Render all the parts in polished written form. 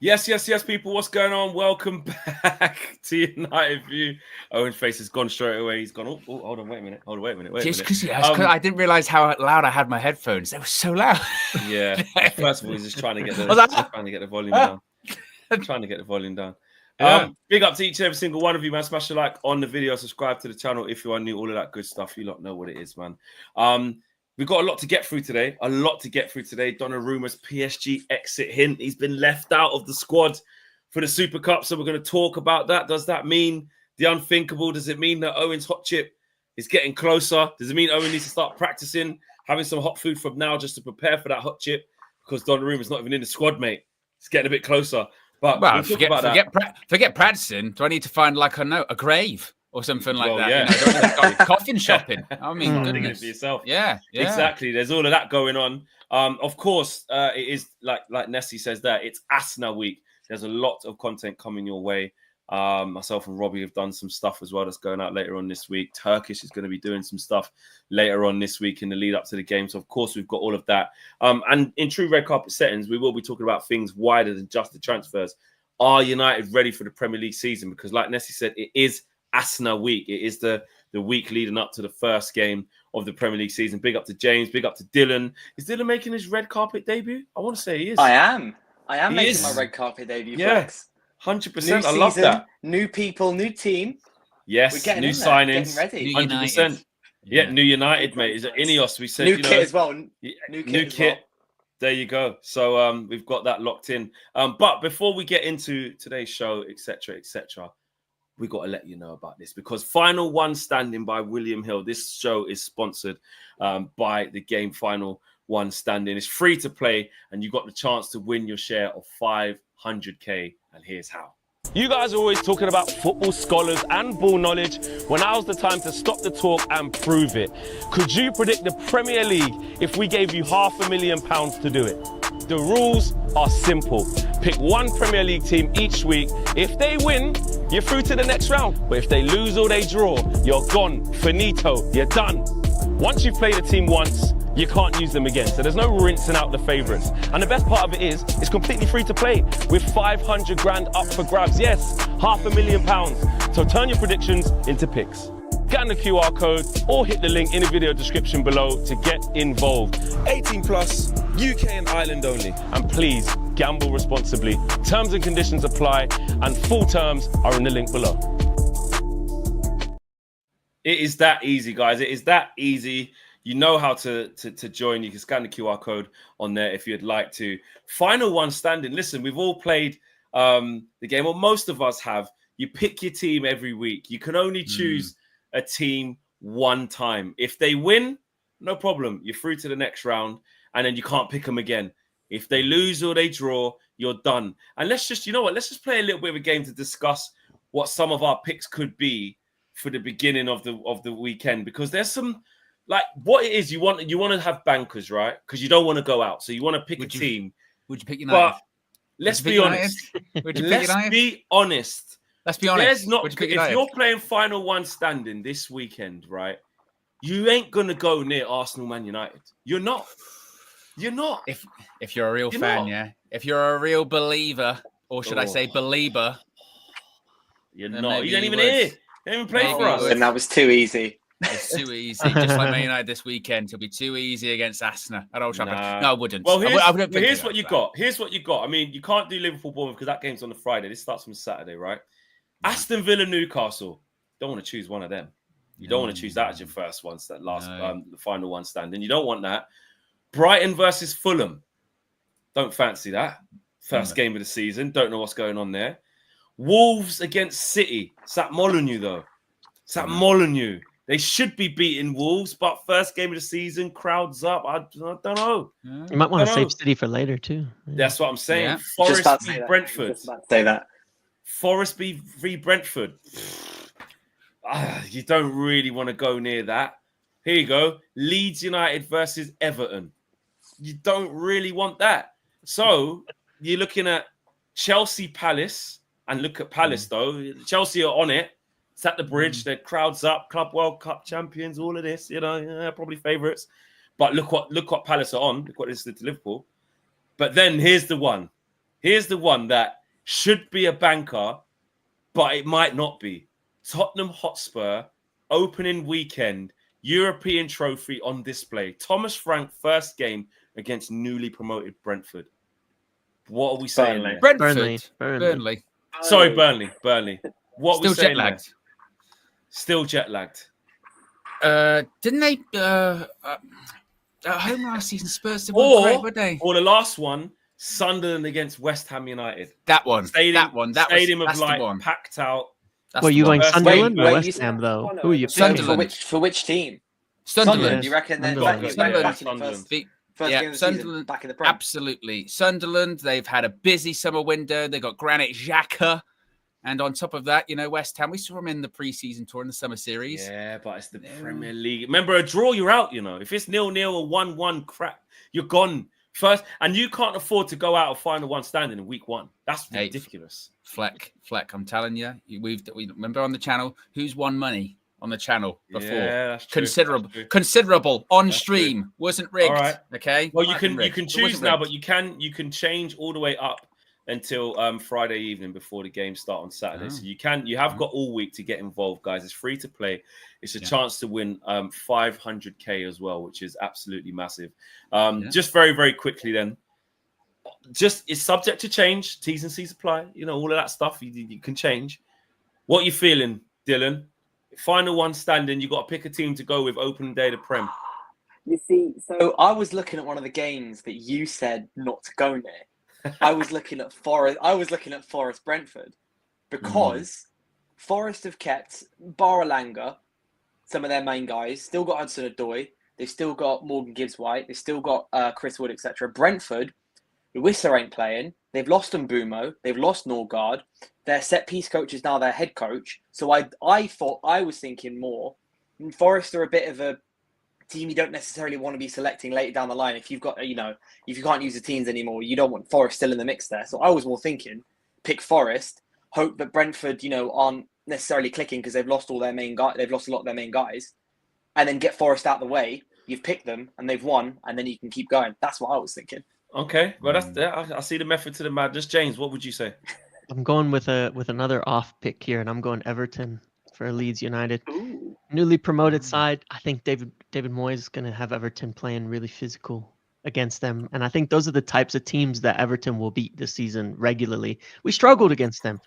Yes, people. What's going on? Welcome back to United View. Owen's face has gone straight away. He's gone, oh, hold on, wait a minute. Just because I didn't realise how loud I had my headphones. They were so loud. Yeah. First of all, he's just trying to get the volume down. Trying to get the volume down. Big up to each and every single one of you, man. Smash a like on the video, subscribe to the channel if you are new, all of that good stuff. You lot know what it is, man. We've got a lot to get through today. Donnarumma's PSG exit hint. He's been left out of the squad for the Super Cup, so we're going to talk about that. Does that mean the unthinkable? Does it mean that Owen's hot chip is getting closer? Does it mean Owen needs to start practicing, having some hot food from now just to prepare for that hot chip? Because Donnarumma's not even in the squad, mate. It's getting a bit closer. But well, forget practicing. Do I need to find a grave? Or something like that. Yeah. You know, coffin shopping. I mean, goodness. For yourself. Yeah, exactly. There's all of that going on. Of course, it is like Nessie says there. It's Asna week. There's a lot of content coming your way. Myself and Robbie have done some stuff as well that's going out later on this week. Turkish is going to be doing some stuff later on this week in the lead up to the game. So of course we've got all of that. And in true red carpet settings, we will be talking about things wider than just the transfers. Are United ready for the Premier League season? Because like Nessie said, it is Asna week. It is the week leading up to the first game of the Premier League season. Big up to James. Big up to Dylan. Is Dylan making his red carpet debut? I want to say he is. I am making my red carpet debut. Yeah, 100%. I love that. New people, new team. Yes, new signings. Ready. 100%. Yeah, new United, mate. Is it Ineos? We said new kit as well. New kit. There you go. So we've got that locked in. But before we get into today's show, etc., we got to let you know about this because Final One Standing by William Hill. This show is sponsored by the game Final One Standing. It's free to play and you got the chance to win your share of 500k. And here's how. You guys are always talking about football scholars and ball knowledge. Well, now's the time to stop the talk and prove it. Could you predict the Premier League if we gave you £500,000 to do it? The rules are simple. Pick one Premier League team each week. If they win, you're through to the next round. But if they lose or they draw, you're gone. Finito. You're done. Once you've played a team once, you can't use them again. So there's no rinsing out the favourites. And the best part of it is, it's completely free to play with 500 grand up for grabs. Yes, £500,000. So turn your predictions into picks. Scan the QR code or hit the link in the video description below to get involved. 18 plus, UK and Ireland only. And please, gamble responsibly. Terms and conditions apply and full terms are in the link below. It is that easy, guys. It is that easy. You know how to join. You can scan the QR code on there if you'd like to. Final One Standing. Listen, we've all played the game, or most of us have. You pick your team every week. You can only choose a team one time. If they win, no problem. You're through to the next round, and then you can't pick them again. If they lose or they draw, you're done. And let's just play a little bit of a game to discuss what some of our picks could be for the beginning of the weekend, because there's some. Like what it is, you want to have bankers, right? Because you don't want to go out, so you want to pick a team. Would you pick United? But let's be honest. Let's be honest. There's not. If you're playing Final One Standing this weekend, right? You ain't gonna go near Arsenal, Man United. You're not. If you're a real fan, yeah. If you're a real believer, or should I say believer, you're not. You ain't even here. You ain't even play for us. And that was too easy. It's too easy. Just like Man United this weekend. It'll be too easy against Asna at Old Trafford. No, I wouldn't. Well, here's what you got. Here's what you got. I mean, you can't do Liverpool Bournemouth because that game's on the Friday. This starts from Saturday, right? Aston Villa Newcastle. Don't want to choose one of them. You don't want to choose that as your first one, the Final One Standing. You don't want that. Brighton versus Fulham. Don't fancy that. First game of the season. Don't know what's going on there. Wolves against City. Sat Molyneux, though. Molyneux. They should be beating Wolves, but first game of the season, crowds up. I don't know. You might want to save City for later, too. Yeah. That's what I'm saying. Yeah. Forest v Brentford. Say that. Forest v Brentford. You don't really want to go near that. Here you go. Leeds United versus Everton. You don't really want that. So you're looking at Chelsea Palace, and look at Palace, though. Chelsea are on it. It's at the bridge. Their crowds up. Club World Cup champions. All of this, probably favourites. But look what Palace are on. Look what this did to Liverpool. But then here's the one. Here's the one that should be a banker, but it might not be. Tottenham Hotspur, opening weekend, European trophy on display. Thomas Frank, first game against newly promoted Brentford. What are we saying there? Brentford. Burnley. Burnley. Sorry, Burnley. What are we Still saying jet lagged. there? Still jet lagged. Didn't they at home last season? Spurs did one great, were they? Or the last one, Sunderland against West Ham United. That one. Stadium That's of light, the one. packed out. That's Well, the you one. going First Sunderland game, or wait, West Ham though? Who are you picking? Sunderland. For which team? Sunderland. You reckon they're Sunderland. back Sunderland. in Sunderland. first Be- game yeah, of the season, Sunderland. back in the Prem? Absolutely. Sunderland, they've had a busy summer window. They've got Granit Xhaka. And on top of that, West Ham, we saw them in the pre-season tour in the summer series. Yeah, but it's the Premier League. Remember, a draw, you're out, If it's 0-0 or 1-1, crap, you're gone. First, and you can't afford to go out of final one standing in week 1. That's ridiculous. Fleck, I'm telling you. We remember on the channel, who's won money on the channel before? Yeah, that's true. Considerable on That's stream. true. Wasn't rigged. All right. Okay. Well, you can choose now, but rigged. you can change all the way up until Friday evening before the game start on Saturday. Oh. So you have got all week to get involved, guys. It's free to play. It's a chance to win 500k as well, which is absolutely massive. Just very, very quickly then. Just it's subject to change. T's and C's apply. All of that stuff you can change. What are you feeling, Dylan? Final one standing. You got to pick a team to go with opening day of the Prem. You see, so I was looking at one of the games that you said not to go near. I was looking at Forest Brentford because Forest have kept Baralanga, some of their main guys, still got Hudson-Odoi, they've still got Morgan Gibbs-White, they've still got Chris Wood, etc. Brentford, Whistler ain't playing. They've lost Mbumo, they've lost Norgard. Their set piece coach is now their head coach. So I was thinking more. Forest are a bit of a team you don't necessarily want to be selecting later down the line. If you've got, if you can't use the teams anymore, you don't want Forest still in the mix there. So I was more thinking, pick Forest, hope that Brentford, aren't necessarily clicking because they've lost all their main guys. They've lost a lot of their main guys, and then get Forest out the way. You've picked them and they've won, and then you can keep going. That's what I was thinking. Okay, well I see the method to the madness. James, what would you say? I'm going with another off pick here, and I'm going Everton for Leeds United. Ooh. Newly promoted side. I think David Moyes is going to have Everton playing really physical against them, and I think those are the types of teams that Everton will beat this season regularly. We struggled against them.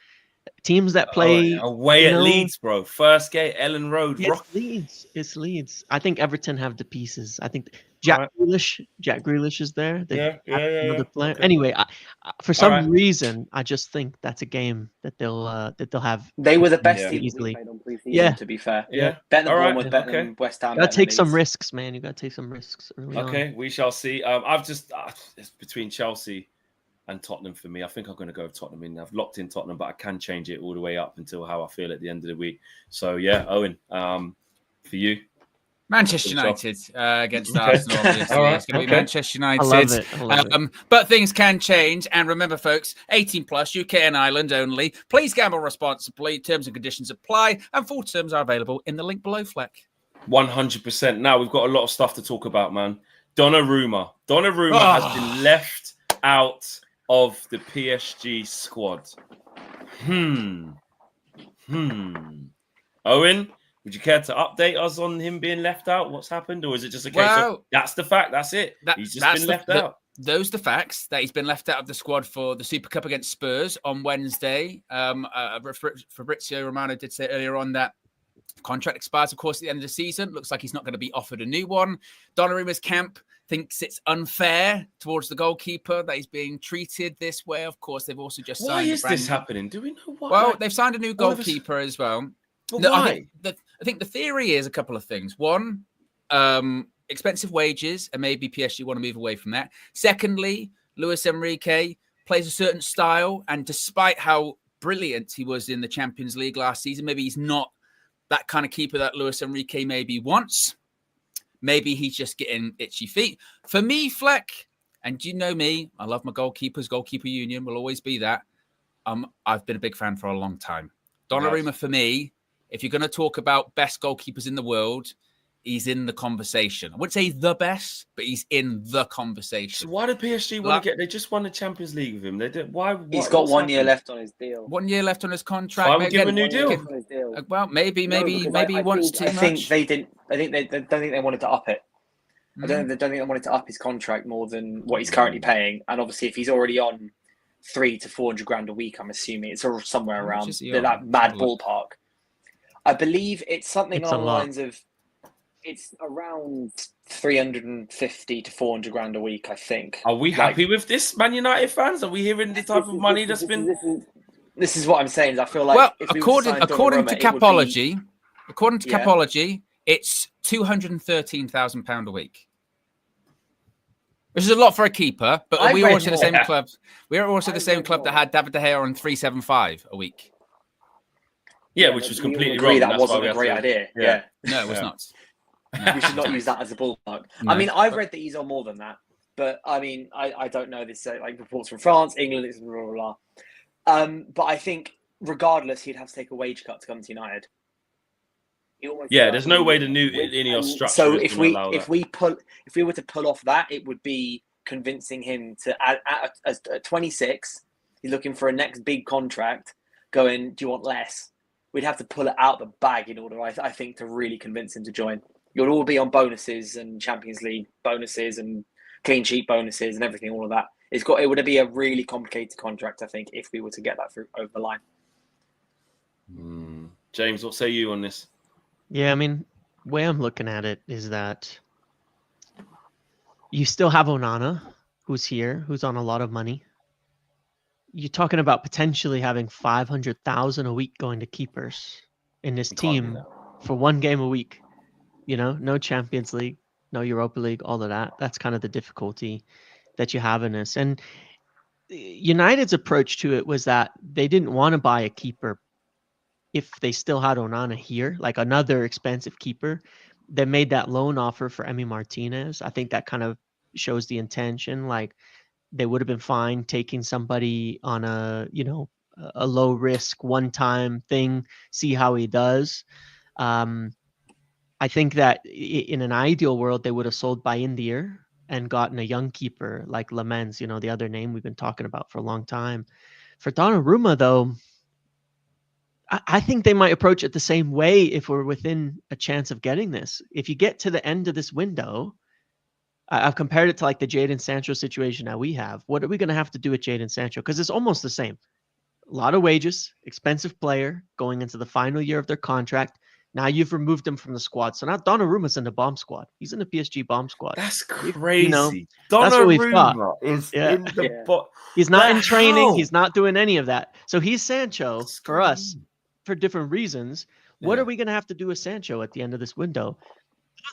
Teams that play away at Leeds, bro. First game, Ellen Road. It's Leeds. I think Everton have the pieces. I think Jack Grealish is there. Another player. Okay. Anyway, for some reason, I just think that's a game that they'll have. They were the best team easily. we played on pre-season, to be fair. Yeah. Better than Bournemouth, better than West Ham. You got to take some risks, man. You got to take some risks early on. We shall see. It's between Chelsea and Tottenham for me. I think I'm going to go with Tottenham. I've locked in Tottenham, but I can change it all the way up until how I feel at the end of the week. So yeah, Owen, for you. Manchester United against Arsenal. Obviously. It's going to be Manchester United. I love it. But things can change. And remember, folks, 18 plus, UK and Ireland only. Please gamble responsibly. Terms and conditions apply. And full terms are available in the link below, Fleck. 100%. Now, we've got a lot of stuff to talk about, man. Donnarumma has been left out of the PSG squad. Owen, would you care to update us on him being left out? What's happened? Or is it just a case of that's the fact, that's it? He's just been left out. Those are the facts, that he's been left out of the squad for the Super Cup against Spurs on Wednesday. Fabrizio Romano did say earlier on that contract expires, of course, at the end of the season. Looks like he's not going to be offered a new one. Donnarumma's camp thinks it's unfair towards the goalkeeper that he's being treated this way. Of course, they've also just signed. Why is this happening? Do we know why? Well, they've signed a new goalkeeper as well. But why? I think the theory is a couple of things. One, expensive wages, and maybe PSG want to move away from that. Secondly, Luis Enrique plays a certain style, and despite how brilliant he was in the Champions League last season, maybe he's not that kind of keeper that Luis Enrique maybe wants. Maybe he's just getting itchy feet. For me, Fleck, and you know me, I love my goalkeepers. Goalkeeper union will always be that. I've been a big fan for a long time. Donnarumma, for me, if you're going to talk about best goalkeepers in the world, he's in the conversation. I wouldn't say he's the best, but he's in the conversation. So why did PSG want to get? They just won the Champions League with him. They did. Why? He's got 1 year left on his deal. 1 year left on his contract. I would give him a new deal. Well, maybe he wants too much. I think they didn't. I think they don't think they wanted to up it. I don't think they wanted to up his contract more than what he's currently paying. And obviously, if he's already on 300 to 400 grand a week, I'm assuming it's somewhere around that mad ballpark. I believe it's something along the lines of. It's around 350 to 400 grand a week, I think. Are we happy with this, Man United fans? Are we hearing the type of money that's been? This is what I'm saying. I feel like according to Capology, it's £213,000 a week, which is a lot for a keeper. But we are also the same club. We are also the same club that had David De Gea on 375 a week. Yeah, which was completely wrong. That wasn't a great idea. Yeah. No, it was not. We should not use that as a ballpark. No, I mean, I've read that he's on more than that, but I mean, I don't know this. Like reports from France, England, it's blah blah blah. But I think regardless, he'd have to take a wage cut to come to United. There's no way the new Ineos structure. So if we were to pull off that, it would be convincing him to at 26. He's looking for a next big contract. Going, do you want less? We'd have to pull it out the bag in order, I think, to really convince him to join. You'll all be on bonuses and Champions League bonuses and clean sheet bonuses and everything, all of that. It would be a really complicated contract, I think, if we were to get that through over the line. James, what say you on this? Yeah, I mean, the way I'm looking at it is that you still have Onana, who's here, who's on a lot of money. You're talking about potentially having 500,000 a week going to keepers in this team for one game a week. You know, no Champions League, no Europa League, all of that. That's kind of the difficulty that you have in this. And United's approach to it was that they didn't want to buy a keeper if they still had Onana here, like another expensive keeper. They made that loan offer for Emi Martinez. I think that kind of shows the intention. Like they would have been fine taking somebody on a low risk one-time thing, see how he does. I think that in an ideal world, they would have sold Bayindir and gotten a young keeper like Lamens, the other name we've been talking about for a long time. For Donnarumma, though, I think they might approach it the same way if we're within a chance of getting this. If you get to the end of this window, I've compared it to like the Jadon Sancho situation that we have. What are we going to have to do with Jadon Sancho? Because it's almost the same. A lot of wages, expensive player going into the final year of their contract. Now you've removed him from the squad. So now Donnarumma's in the bomb squad. He's in the PSG bomb squad. That's crazy. That's what we've got. Is in the He's not in training. He's not doing any of that. So he's Sancho for us for different reasons. What are we going to have to do with Sancho at the end of this window?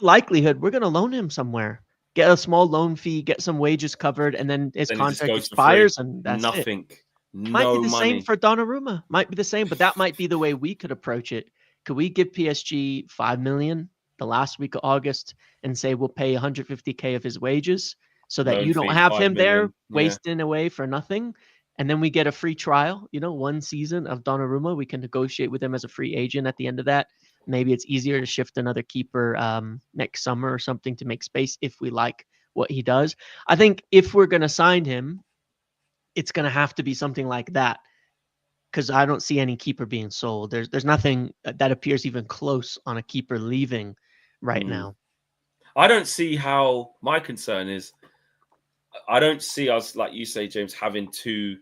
Likelihood, we're going to loan him somewhere. Get a small loan fee, get some wages covered, and then his contract expires, and that's nothing. It. Might be the same for Donnarumma. Might be the same, but that might be the way we could approach it. Could we give PSG $5 million the last week of August and say we'll pay 150K of his wages so that you don't have him there wasting away for nothing? And then we get a free trial, 1 season of Donnarumma. We can negotiate with him as a free agent at the end of that. Maybe it's easier to shift another keeper next summer or something to make space if we like what he does. I think if we're going to sign him, it's going to have to be something like that, because I don't see any keeper being sold. There's nothing that appears even close on a keeper leaving right now. I don't see how. My concern is I don't see us, like you say, James, having two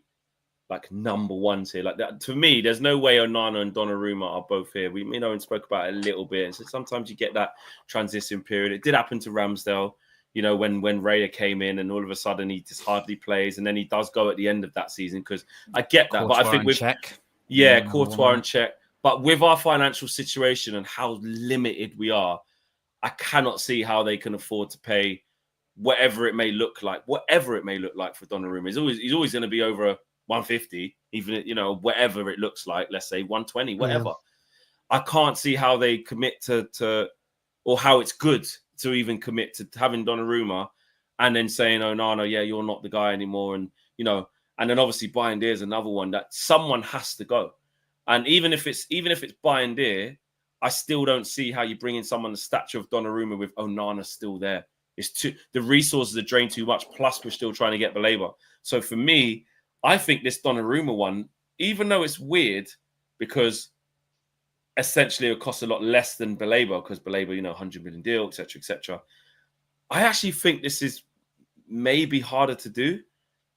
like number ones here. Like that, to me, there's no way Onana and Donnarumma are both here. We and spoke about it a little bit. So sometimes you get that transition period. It did happen to Ramsdale, when Raya came in and all of a sudden he just hardly plays, and then he does go at the end of that season, because I get that. Courtois, but I think with Courtois and Czech, but with our financial situation and how limited we are, I cannot see how they can afford to pay whatever it may look like for Donnarumma. He's always going to be over 150, even whatever it looks like. Let's say 120, whatever. I can't see how they commit to or how it's good to even commit to having Donnarumma and then saying, "Oh no, you're not the guy anymore," and and then obviously Bayindir is another one that someone has to go. And even if it's Bayindir, I still don't see how you bring in someone the stature of Donnarumma with Onana still there. The resources are drained too much. Plus, we're still trying to get Baleba. So for me, I think this Donnarumma one, even though it's weird, because essentially it costs a lot less than Baleba, because Baleba, 100 million deal, etc., etc. I actually think this is maybe harder to do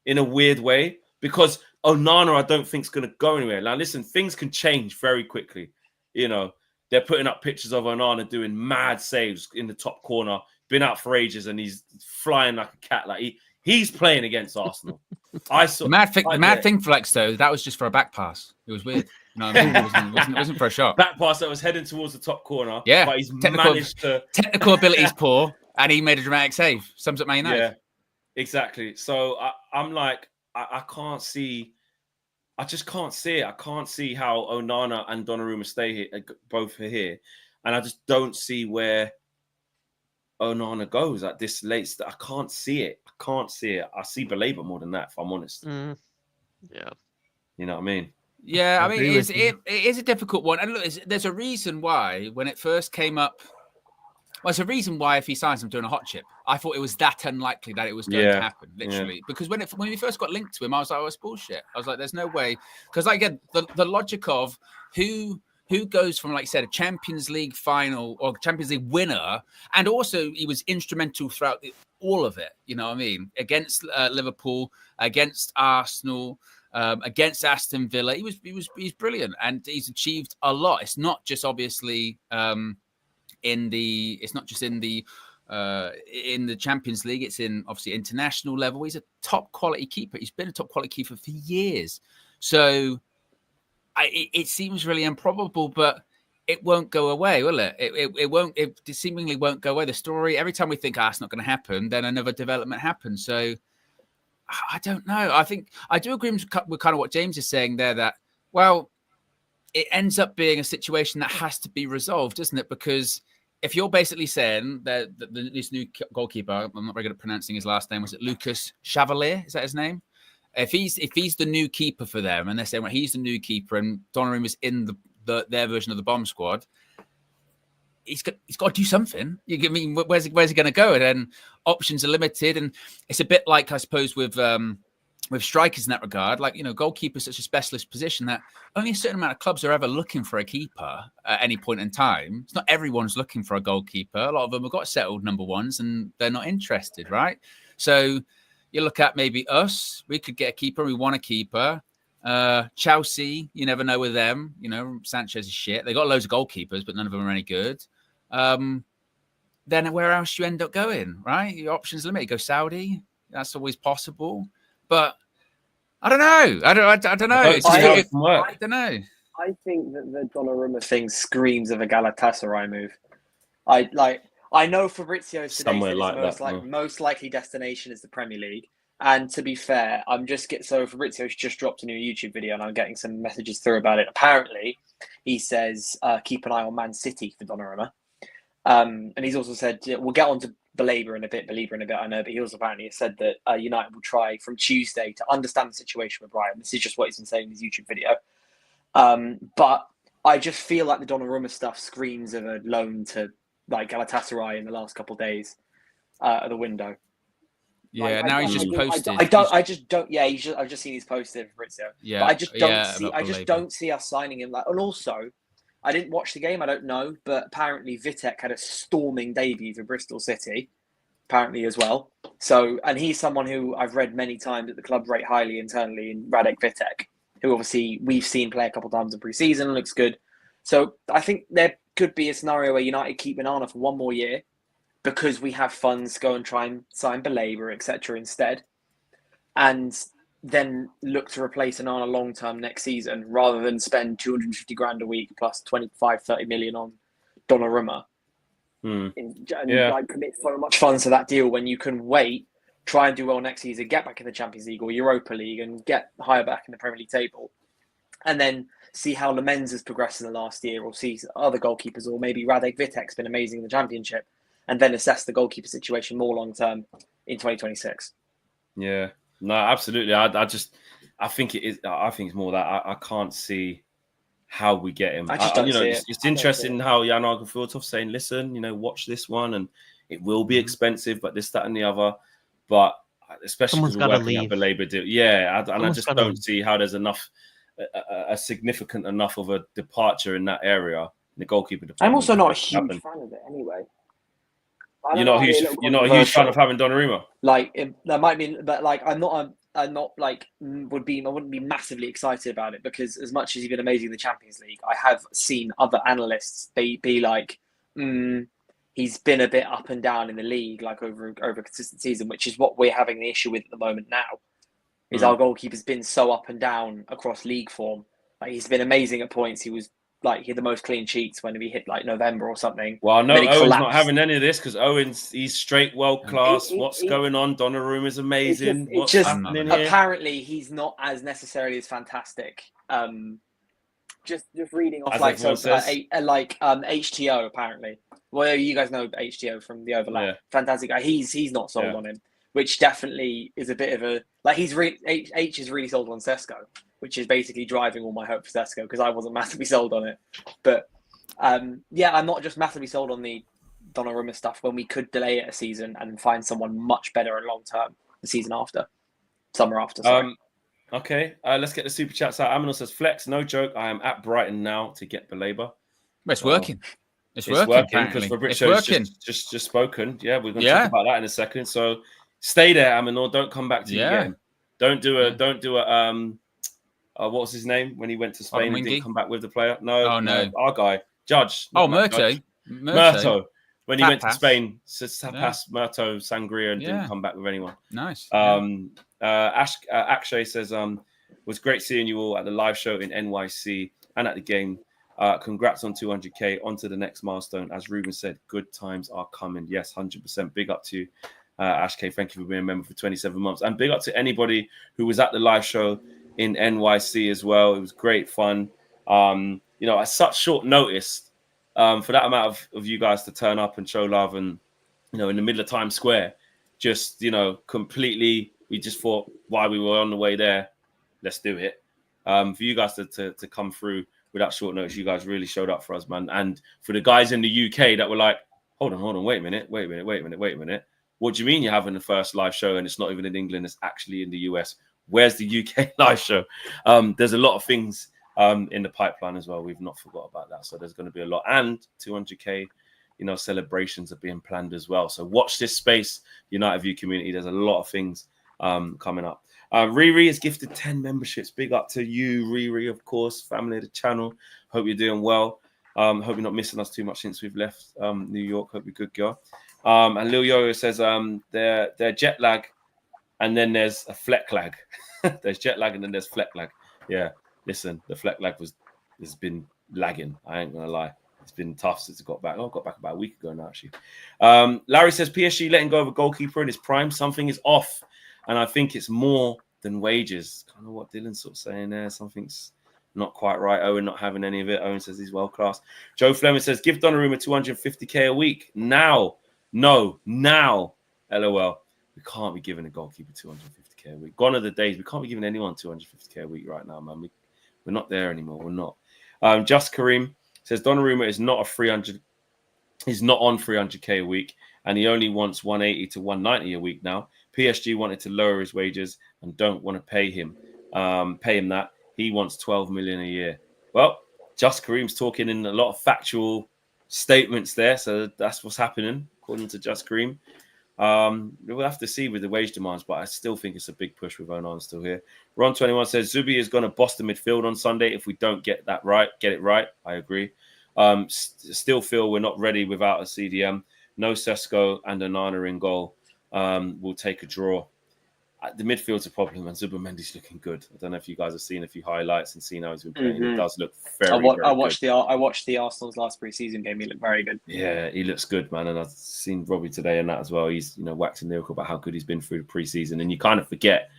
in a weird way, because Onana, I don't think is going to go anywhere. Now, listen, things can change very quickly. They're putting up pictures of Onana doing mad saves in the top corner, been out for ages, and he's flying like a cat. Like he's playing against Arsenal. The mad thing, Flex, though, that was just for a back pass. It was weird. You know what I mean? It wasn't for a shot. Back pass that was heading towards the top corner. Yeah, but he's managed to. Technical ability's poor, and he made a dramatic save. Sums up Man United. Yeah, exactly. So I'm like, I can't see. I just can't see it. I can't see how Onana and Donnarumma stay here, both are here, and I just don't see where Onana goes at this late. I can't see it. I see Baleba more than that, if I'm honest. Yeah, you know what I mean. Yeah, I mean, it is a difficult one, and look, there's a reason why when it first came up. Well, there's a reason why if he signs, I'm doing a hot chip. I thought it was that unlikely that it was going to happen, literally. Because when we first got linked to him, I was like, oh, it's bullshit. I was like, there's no way. Because again, the logic of who goes from, like I said, a Champions League final or Champions League winner, and also he was instrumental throughout all of it. You know what I mean? Against Liverpool, against Arsenal, against Aston Villa, he's brilliant, and he's achieved a lot. It's not just obviously. It's not just in the Champions League, it's in obviously international level. He's a top quality keeper. He's been a top quality keeper for years. So it seems really improbable, but it won't go away, will it? It won't. It seemingly won't go away. The story, every time we think, it's not going to happen, then another development happens. So I don't know. I think I do agree with kind of what James is saying there, that, well, it ends up being a situation that has to be resolved, doesn't it? Because if you're basically saying that this new goalkeeper, I'm not very good at pronouncing his last name, was it Lucas Chevalier? Is that his name? If he's the new keeper for them, and they're saying, well, he's the new keeper, and Donnarumma's in their version of the bomb squad, he's got to do something. I mean, where's he going to go? And then options are limited, and it's a bit like, I suppose, with strikers in that regard, like, goalkeeper's such a specialist position that only a certain amount of clubs are ever looking for a keeper at any point in time. It's not everyone's looking for a goalkeeper. A lot of them have got settled number ones and they're not interested, right? So you look at maybe us, we could get a keeper. We want a keeper. Chelsea, you never know with them. Sanchez is shit. They got loads of goalkeepers, but none of them are any good. Then where else you end up going, right? Your options limited. Go Saudi. That's always possible. But I don't know. I don't know. I don't know. I think that the Donnarumma thing screams of a Galatasaray move. I know Fabrizio's today said his most likely destination is the Premier League. And to be fair, so Fabrizio's just dropped a new YouTube video, and I'm getting some messages through about it. Apparently, he says keep an eye on Man City for Donnarumma. And he's also said we'll get on to Baleba in a bit, I know, but he also apparently has said that United will try from Tuesday to understand the situation with Brian. This is just what he's been saying in his YouTube video. But I just feel like the Donnarumma stuff screams of a loan to like Galatasaray in the last couple of days of the window. Yeah, he's just posted. I've just seen he's posted for Fabrizio. Yeah, but I just don't see us signing him. And also, I didn't watch the game. I don't know, but apparently Vitek had a storming debut for Bristol City, apparently as well. So, and he's someone who I've read many times at the club rate highly internally in Radek Vitek, who obviously we've seen play a couple of times in pre-season, looks good. So I think there could be a scenario where United keep Mainoo for one more year because we have funds to go and try and sign Baleba, etc. instead, and then look to replace Onana long-term next season rather than spend 250 grand a week plus 25-30 million on Donnarumma. Commit so much funds to that deal when you can wait, try and do well next season, get back in the Champions League or Europa League and get higher back in the Premier League table, and then see how Lamens has progressed in the last year, or see other goalkeepers, or maybe Radek Vitek's been amazing in the Championship, and then assess the goalkeeper situation more long-term in 2026. Yeah. No, absolutely. I think it is. I think it's more that I can't see how we get him. I just don't see it. It's interesting how Jan Argenfieldhoff saying, listen, watch this one, and it will be expensive, but this, that, and the other. But especially because we're working out the Baleba deal. Yeah, and I just don't see how there's enough, a significant enough of a departure in that area. The goalkeeper department. I'm also not a huge fan of it anyway. You're not a huge fan of having Donnarumma. That might be, but I'm not wouldn't be massively excited about it, because as much as he's been amazing in the Champions League, I have seen other analysts be like, he's been a bit up and down in the league, like over a consistent season, which is what we're having the issue with at the moment now. Is our goalkeeper's been so up and down across league form. Like, he's been amazing at points. He had the most clean sheets when we hit November or something. Well, I know Owen's not having any of this, because he's straight world class. What's going on? Donnarumma is amazing. What's happening here? Apparently, he's not as necessarily as fantastic. Just reading off HTO apparently. Well, you guys know HTO from the overlap. Yeah. Fantastic guy. He's not sold on him, which definitely is a bit of a H is really sold on Sesko, which is basically driving all my hope for Sesko, because I wasn't massively sold on it. But I'm not just massively sold on the Donnarumma stuff when we could delay it a season and find someone much better and long term the season after, summer after. Sorry. Okay, let's get the super chats out. Aminor says, "Flex, no joke. I am at Brighton now to get Baleba." It's working. It's working because Fabrizio's just spoken. Yeah, we're going to talk about that in a second. So stay there, Aminor. Don't come back to you again. Don't do a what was his name when he went to Spain and didn't come back with the player? No, our guy, Judge. Murto. When he went to Spain, past Murto Sangria and didn't come back with anyone. Nice. Akshay says, was great seeing you all at the live show in NYC and at the game. Congrats on 200k. On to the next milestone. As Ruben said, good times are coming. Yes, 100%. Big up to you, Ash K. Thank you for being a member for 27 months. And big up to anybody who was at the live show in NYC as well. It was great fun. At such short notice, for that amount of you guys to turn up and show love, and in the middle of Times Square, just completely, we just thought while we were on the way there, let's do it. For you guys to come through with that short notice, you guys really showed up for us, man. And for the guys in the UK that were like, hold on, wait a minute. What do you mean you're having the first live show and it's not even in England, it's actually in the US? Where's the UK live show? There's a lot of things in the pipeline as well. We've not forgot about that. So there's going to be a lot. And 200k, celebrations are being planned as well. So watch this space, United View community. There's a lot of things coming up. Riri has gifted 10 memberships. Big up to you, Riri, of course, family of the channel. Hope you're doing well. Hope you're not missing us too much since we've left New York. Hope you're good, girl. And Lil Yo says they're jet lag, and then there's a fleck lag. There's jet lag and then there's fleck lag. Yeah, listen, the fleck lag has been lagging. I ain't gonna lie. It's been tough since it got back. I got back about a week ago now, actually. Larry says PSG letting go of a goalkeeper in his prime. Something is off. And I think it's more than wages. Kind of what Dylan's sort of saying there. Something's not quite right. Owen not having any of it. Owen says he's world class. Joe Fleming says, give Donnarumma 250k a week. Now. No, now. LOL. We can't be giving a goalkeeper 250k a week. Gone are the days. We can't be giving anyone 250k a week right now, man. We're not there anymore. We're not. Just Kareem says, Donnarumma is not on 300k a week, and he only wants 180 to 190 a week now. PSG wanted to lower his wages and don't want to pay him that. He wants 12 million a year. Well, Just Kareem's talking in a lot of factual statements there, so that's what's happening according to Just Kareem. We'll have to see with the wage demands, but I still think it's a big push with Onan still here. Ron21 says Zubi is going to boss the midfield on Sunday if we don't get it right. I agree. Still feel we're not ready without a CDM. No Sesko and Onana in goal. We'll take a draw. The midfield's a problem, and Zubimendi's looking good. I don't know if you guys have seen a few highlights and seen how he's been playing. Mm-hmm. It does look very good. I watched the Arsenal's last pre-season game. He looked very good. Yeah, he looks good, man. And I've seen Robbie today and that as well. He's waxing lyrical about how good he's been through the pre-season, and you kind of forget.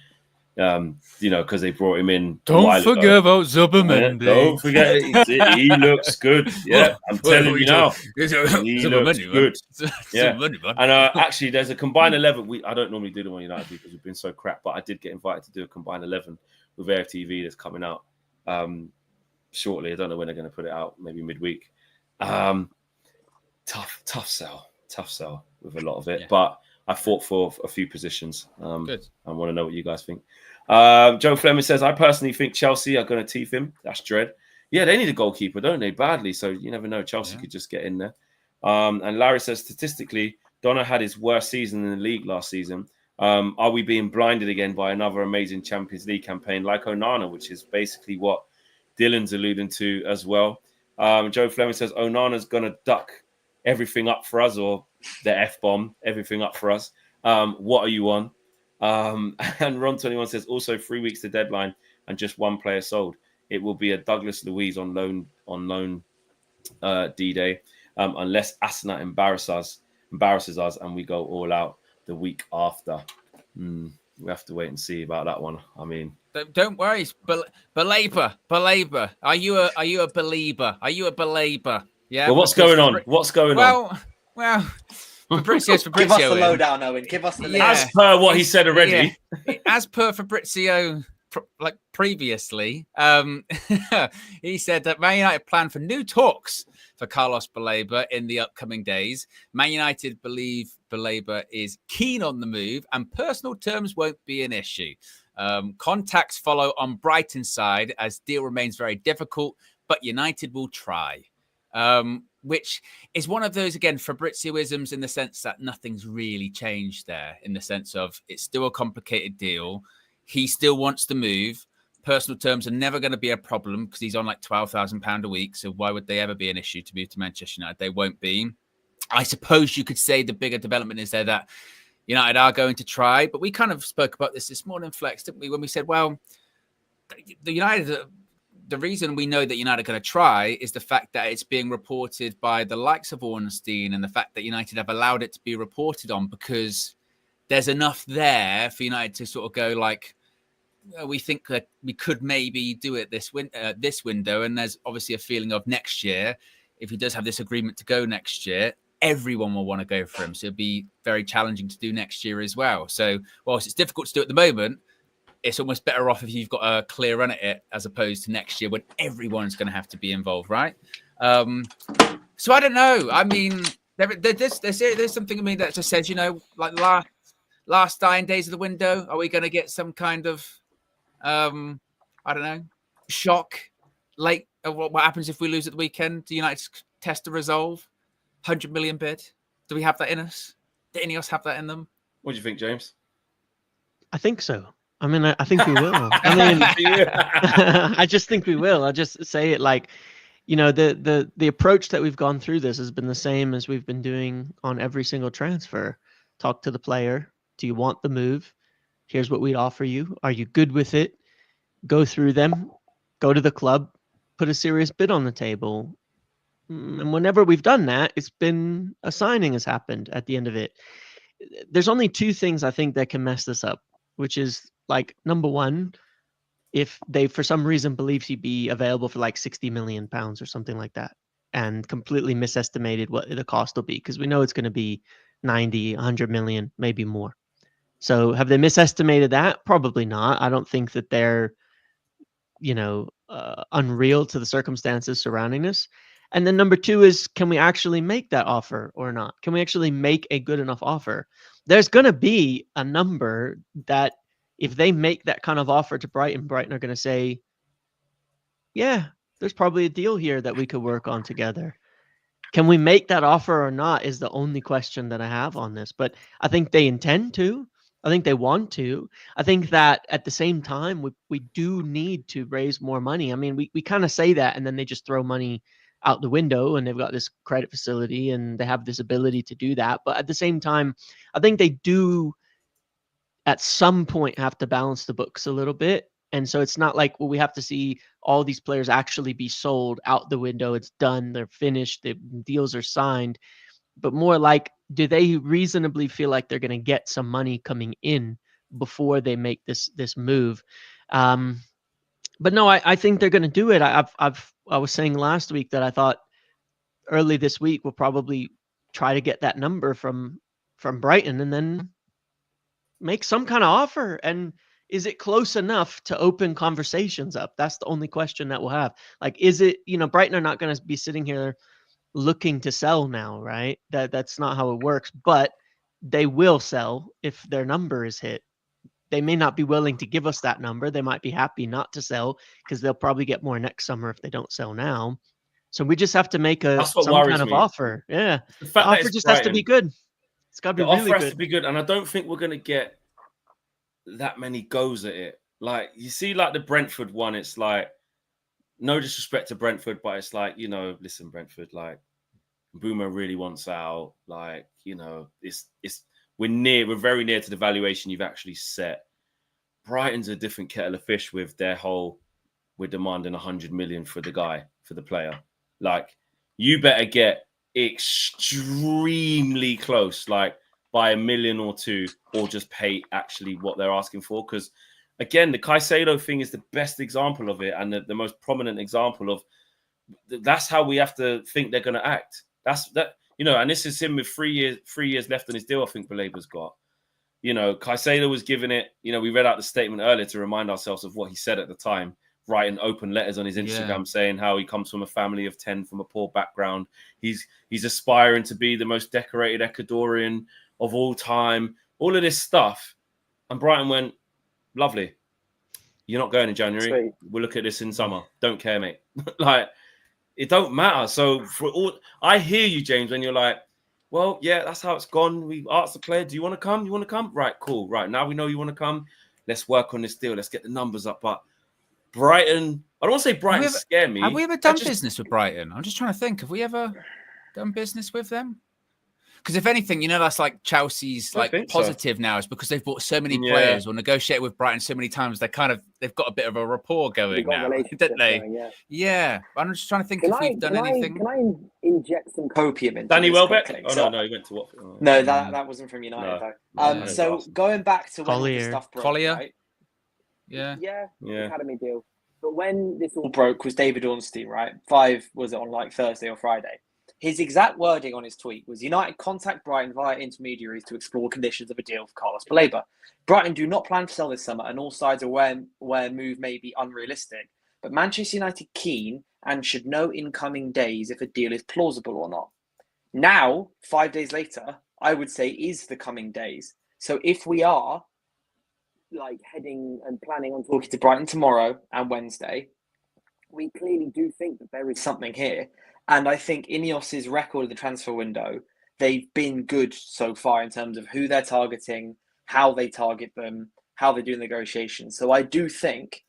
Because they brought him in. Don't forget about Zubimendi. Don't forget it. He looks good. Yeah, I'm telling you now. He looks good. Yeah. And actually, there's a combined 11. I don't normally do them on United because we've been so crap, but I did get invited to do a combined 11 with AFTV that's coming out shortly. I don't know when they're going to put it out. Maybe midweek. Tough sell with a lot of it. Yeah. But I fought for a few positions. Good. I want to know what you guys think. Joe Fleming says, I personally think Chelsea are going to teeth him. That's dread. Yeah, they need a goalkeeper, don't they? Badly. So you never know. Chelsea could just get in there. And Larry says, statistically, Donna had his worst season in the league last season. Are we being blinded again by another amazing Champions League campaign like Onana, which is basically what Dylan's alluding to as well. Joe Fleming says, Onana's going to duck everything up for us, or the F-bomb, everything up for us. What are you on? And Ron21 says, also 3 weeks to deadline and just one player sold. It will be a Douglas Luiz on loan D-Day, unless Asana embarrasses us and we go all out the week after. We have to wait and see about that one. I mean, don't worry, Baleba. Are you a believer? Are you a believer? Yeah. Well, what's going on? What's going on? Well, Fabrizio's Fabrizio. Give us the lowdown, Owen. Give us the lowdown. As per what he said already. Yeah. As per Fabrizio, like previously, he said that Man United plan for new talks for Carlos Baleba in the upcoming days. Man United believe Baleba is keen on the move and personal terms won't be an issue. Contacts follow on Brighton's side as deal remains very difficult, but United will try. Which is one of those, again, Fabrizioisms in the sense that nothing's really changed there, in the sense of it's still a complicated deal. He still wants to move. Personal terms are never going to be a problem because he's on like £12,000 a week. So why would they ever be an issue to move to Manchester United? They won't be. I suppose you could say the bigger development is there that United are going to try. But we kind of spoke about this morning, Flex, didn't we? When we said, well, the reason we know that United are going to try is the fact that it's being reported by the likes of Ornstein and the fact that United have allowed it to be reported on because there's enough there for United to sort of go like, we think that we could maybe do it this window. And there's obviously a feeling of next year, if he does have this agreement to go next year, everyone will want to go for him. So it'll be very challenging to do next year as well. So whilst it's difficult to do at the moment, it's almost better off if you've got a clear run at it as opposed to next year when everyone's going to have to be involved, right? So I don't know. I mean, there's something in me that just says, like last dying days of the window, are we going to get some kind of, I don't know, shock late? What happens if we lose at the weekend? Do United test to resolve? 100 million bid? Do we have that in us? Do any of us have that in them? What do you think, James? I think so. I mean, I think we will. I mean, I just think we will. I'll just say it like, the approach that we've gone through this has been the same as we've been doing on every single transfer. Talk to the player. Do you want the move? Here's what we'd offer you. Are you good with it? Go through them. Go to the club. Put a serious bid on the table. And whenever we've done that, it's been a signing has happened at the end of it. There's only two things I think that can mess this up, which is like, number one, if they for some reason believe he'd be available for like £60 million or something like that and completely misestimated what the cost will be, because we know it's going to be 90, 100 million, maybe more. So have they misestimated that? Probably not. I don't think that they're, unreal to the circumstances surrounding this. And then number two is, can we actually make that offer or not? Can we actually make a good enough offer? There's going to be a number that if they make that kind of offer to Brighton are going to say, yeah, there's probably a deal here that we could work on together. Can we make that offer or not is the only question that I have on this. But I think they intend to. I think they want to. I think that at the same time, we do need to raise more money. I mean, we kind of say that and then they just throw money out the window and they've got this credit facility and they have this ability to do that. But at the same time, I think they do at some point have to balance the books a little bit. And so it's not like, well, we have to see all these players actually be sold out the window. It's done. They're finished. The deals are signed. But more like, do they reasonably feel like they're going to get some money coming in before they make this move? But no, I think they're going to do it. I was saying last week that I thought early this week we'll probably try to get that number from Brighton and then make some kind of offer. And is it close enough to open conversations up? That's the only question that we'll have. Like, is it, Brighton are not going to be sitting here looking to sell now, right? That's not how it works, but they will sell if their number is hit. They may not be willing to give us that number. They might be happy not to sell because they'll probably get more next summer if they don't sell now. So we just have to make some kind of offer. Yeah. The offer just has to be good. It's got to be really good. The offer has to be good. And I don't think we're going to get that many goes at it. Like, you see, like the Brentford one, it's like, no disrespect to Brentford, but it's like, listen, Brentford, like, Boomer really wants out. Like, we're very near to the valuation you've actually set. Brighton's a different kettle of fish with their whole, we're demanding 100 million for the guy, for the player. Like, you better get extremely close, like by $1 million or $2 million, or just pay actually what they're asking for. Because again, the Caicedo thing is the best example of it, and the most prominent example of that's how we have to think they're going to act. And this is him with 3 years left on his deal. I think Baleba's got. Caicedo was given it. We read out the statement earlier to remind ourselves of what he said at the time, writing open letters on his Instagram saying how he comes from a family of 10 from a poor background. He's aspiring to be the most decorated Ecuadorian of all time. All of this stuff. And Brighton went, lovely. You're not going in January. Sweet. We'll look at this in summer. Don't care, mate. Like, it don't matter. So I hear you, James, when you're like, well, yeah, that's how it's gone. We asked the player, do you want to come? You want to come? Right, cool. Right, now we know you want to come. Let's work on this deal. Let's get the numbers up. But Brighton, I don't want to say Brighton scare me. Have we ever done business with Brighton? I'm just trying to think. Have we ever done business with them? Because if anything, that's like Chelsea's positive now is because they've bought so many players or negotiated with Brighton so many times. They've got a bit of a rapport going now, didn't they? Going, yeah. I'm just trying to think if we've done anything. Can I inject some copium into Danny this Welbeck? quickly? No, he went to Watford. Oh. No, that wasn't from United though. So going back to when all this stuff broke, Collier. Right? Yeah. Academy deal. But when this all broke was David Ornstein, right? 5 was it on like Thursday or Friday? His exact wording on his tweet was, United contact Brighton via intermediaries to explore conditions of a deal for Carlos Baleba. Brighton do not plan to sell this summer, and all sides are aware move may be unrealistic. But Manchester United keen and should know in coming days if a deal is plausible or not. Now, 5 days later, I would say is the coming days. So if we are like heading and planning on talking to Brighton tomorrow and Wednesday, we clearly do think that there is something here. And I think Ineos's record of the transfer window, they've been good so far in terms of who they're targeting, how they target them, how they do negotiations. So I do think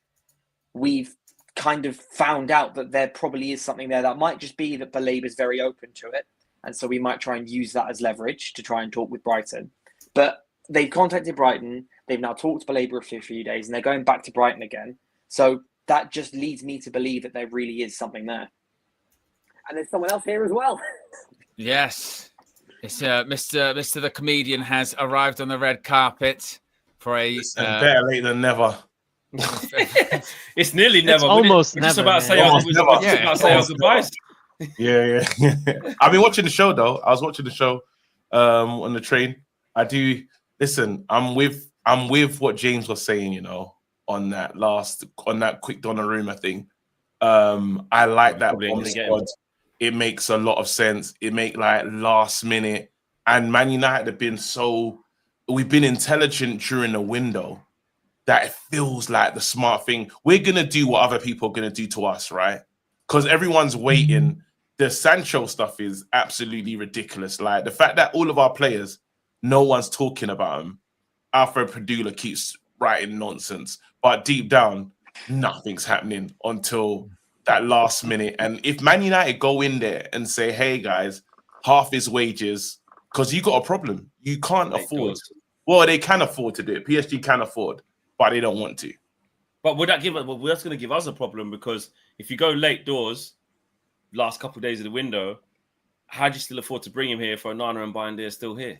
we've kind of found out that there probably is something there. That might just be that Baleba is very open to it. And so we might try and use that as leverage to try and talk with Brighton. But they've contacted Brighton. They've now talked to Baleba for a few days, and they're going back to Brighton again. So that just leads me to believe that there really is something there. And there's someone else here as well. Yes. It's Mr. The Comedian has arrived on the red carpet for a... better late than never. It's nearly never. It's almost never. Just about to say our goodbyes. Yeah. I've been watching the show, though. I was watching the show on the train. I do... Listen, I'm with what James was saying, on that quick Donnarumma thing. I like that bomb squad. It makes a lot of sense. It make like last minute, and Man United have been we've been intelligent during the window that it feels like the smart thing. We're gonna do what other people are gonna do to us, right? Because everyone's waiting. The Sancho stuff is absolutely ridiculous. Like the fact that all of our players, no one's talking about them. Alfred Padula keeps writing nonsense, but deep down, nothing's happening until that last minute. And if Man United go in there and say, hey guys, half his wages, because you got a problem. You can't afford. Well, they can afford to do it. PSG can afford, but they don't want to. But would that give us, that's going to give us a problem, because if you go late doors, last couple of days of the window, how do you still afford to bring him here for a Nana and Binder still here?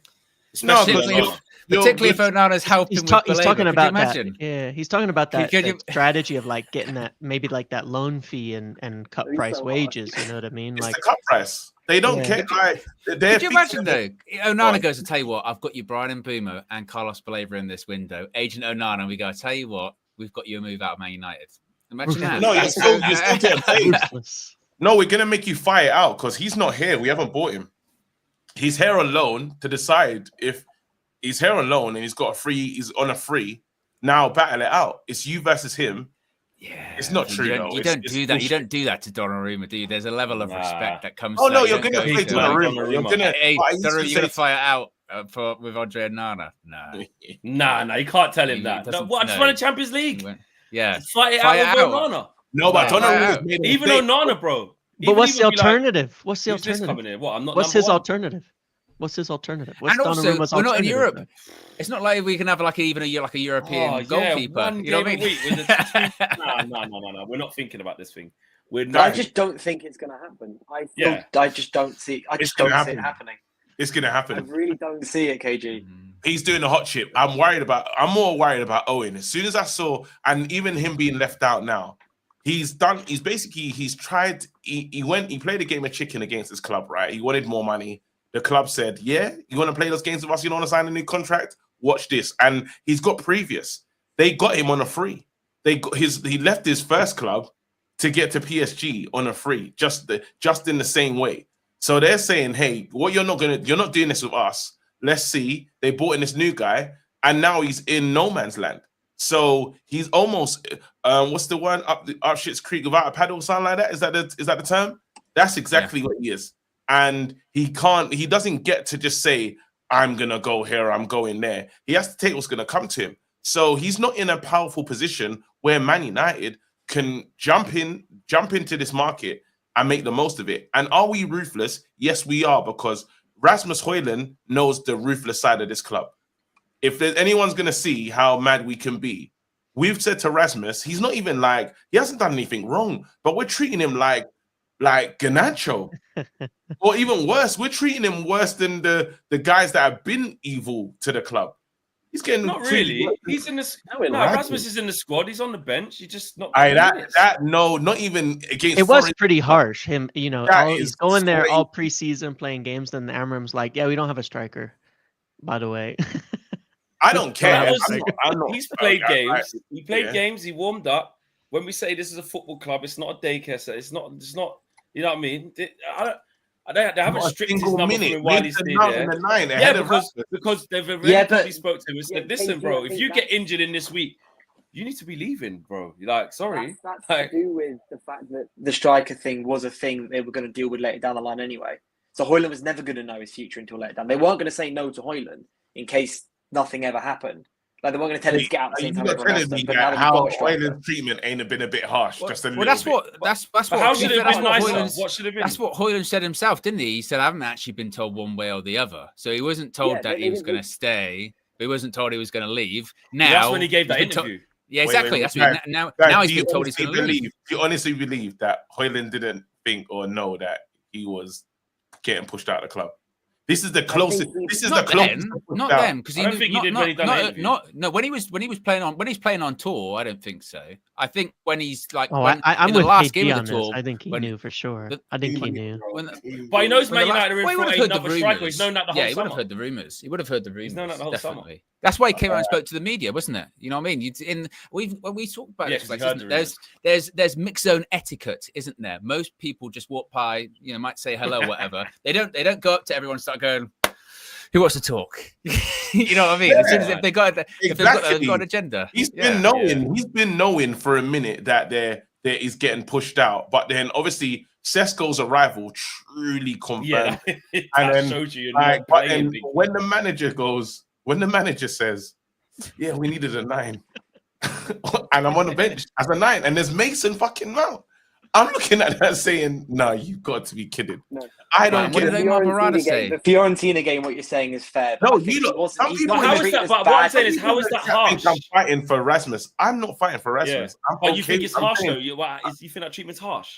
No, because particularly if Onana's helping He's with Baleba. he's talking Could you about that. imagine? Yeah, he's talking about Could that you- strategy of like getting that maybe like that loan fee and cut He's price so wages. You know what I mean? It's Like the cut price. They don't Yeah. care. Like, Could you imagine though? Onana on. goes, "I tell you what, I've got you, Brian Mbumo and Carlos Baleba in this window. Agent Onana, and we go, I tell you what, we've got you a move out of Man United. Imagine that. No, you're still getting paid. ruthless. No, we're gonna make you fight it out because he's not here. We haven't bought him. He's here on loan to decide if he's here on loan and he's got a free. He's on a free. Now battle it out. It's you versus him. Yeah, It's not true, You though. don't It's do that. You bullshit. don't do that to Donnarumma, do you? There's a level of Nah. respect that comes. Oh to no, that. you're You don't gonna go play to- Donnarumma. You're gonna. Hey, but I used to Donnarumma, you're gonna say- fire out with Andre Onana. No, Nah, you can't tell him He that. No, doesn't- what? I just no. won a Champions League. He went- yeah. Fight it Fight out it with out. Onana. No, but Yeah. Donnarumma's made a Even mistake. Onana, bro. But Even what's he the would be like, alternative? What's the who's this alternative? coming in? What? I'm not. What's number his one? alternative? What's his alternative? What's And also, Donnarumma's we're not in alternative, Europe. though? It's not like we can have like even a European Oh, yeah, goalkeeper. one You know what I game mean? a week with the No. We're not thinking about this thing. We're I not. just don't think it's going to happen. Yeah. I just don't see. I It's just don't gonna see it happen. happening. It's gonna I happen. really don't see it, KG. He's doing a hot chip. I'm more worried about Owen. As soon as I saw, and even him being left out now, he's tried. He played a game of chicken against his club, right? He wanted more money. The club said, "Yeah, you want to play those games with us? You don't want to sign a new contract? Watch this." And he's got previous. They got him on a free. He left his first club to get to PSG on a free, just in the same way. So they're saying, "Hey, you're not doing this with us. Let's see." They brought in this new guy, and now he's in no man's land. So he's almost what's the one up shit's creek without a paddle, something like that. Is that the term? That's exactly what he is. And he doesn't get to just say, "I'm gonna go here, I'm going there." He has to take what's gonna come to him. So he's not in a powerful position where Man United can jump into this market and make the most of it. And are we ruthless? Yes, we are, because Rasmus Højlund knows the ruthless side of this club. If there's anyone's gonna see how mad we can be, we've said to Rasmus, he's not even like, he hasn't done anything wrong, but we're treating him like Garnacho. Or even worse, we're treating him worse than the guys that have been evil to the club. He's getting Not really. He's in the. No, Rasmus. Rasmus is in the squad. He's on the bench. He's just not. Not even against. It was pretty harsh. Him, That he's is going there all crazy. preseason playing games. Then the Amram's like, "Yeah, we don't have a striker, by the way." I don't care. He's played games. He played Yeah. games. He warmed up. When we say this is a football club, it's not a daycare center. It's not. You know what I mean? They haven't Not a stripped his single number minute. from him while Made he's the still nine there. and the nine Yeah, ahead of because they've already Yeah, but- probably spoke to him and said, Yeah, "Listen, thank bro, you. I if think you that- get injured in this week, you need to be leaving, bro." You're like, sorry. That's Like- to do with the fact that the striker thing was a thing that they were going to deal with later down the line anyway. So Højlund was never going to know his future until later down. They weren't going to say no to Højlund in case nothing ever happened. Like they weren't going to tell him to get out at the Are same you time. not everyone else telling me does, but now that that how we've got a striker- Højlund's treatment ain't been a bit harsh? Just a Well, little that's bit. what. That's But what. how should it have that's been what nicer? Højlund's- What should have been? That's what Højlund said himself, didn't he? He said, "I haven't actually been told one way or the other." So he wasn't told Yeah, that they he was didn't- going to stay, but he wasn't told he was going to leave. Now That's when he gave that he's been interview. Yeah, Wait, exactly. wait, That's guys, what now Guys, he's do you been told he's honestly going to leave. Do you honestly believe that Højlund didn't think or know that he was getting pushed out of the club? This is the closest. he- This is Not the closest. then, to pushed not out. then, because I don't think he did when he done that interview. no. When he's playing on tour, I don't think so. I think when he's like, Oh, when, I'm in the with last KG game on of the this. tour, I think he when- knew for sure. the- I think he knew. when, But he knows when Man the la- United are in well, he for would have heard the another striker. rumours. He's known that the whole Yeah, he would have summer. heard the rumors. He would have heard the rumors. known that the whole summer. Definitely. That's why he came out and spoke to the media, wasn't it? You know what I mean? When we talk about Yeah, this, 'cause he like, heard the there's mixed zone etiquette, isn't there? Most people just walk by, might say hello, whatever. They don't go up to everyone and start going, "Who wants to talk?" You know what I mean? As soon as if they've got an agenda. He's been knowing for a minute that he's getting pushed out, but then obviously Sesko's arrival truly confirmed. Yeah, And that then, showed you. but then when the manager says, "Yeah, we needed a 9," and I'm on the bench as a 9, and there's Mason fucking Mount. I'm looking at that saying, "No, you've got to be kidding." No. I don't What get did it. they Marmarada say? The Fiorentina game, what you're saying is fair. but No, I think you he look- wasn't- some he's people- not How is treated that? as But what I'm bad. saying is, how is that I think harsh? I'm fighting for Rasmus. I'm not fighting for Rasmus. I'm But you okay- think it's I'm harsh saying- though? You think that treatment's harsh?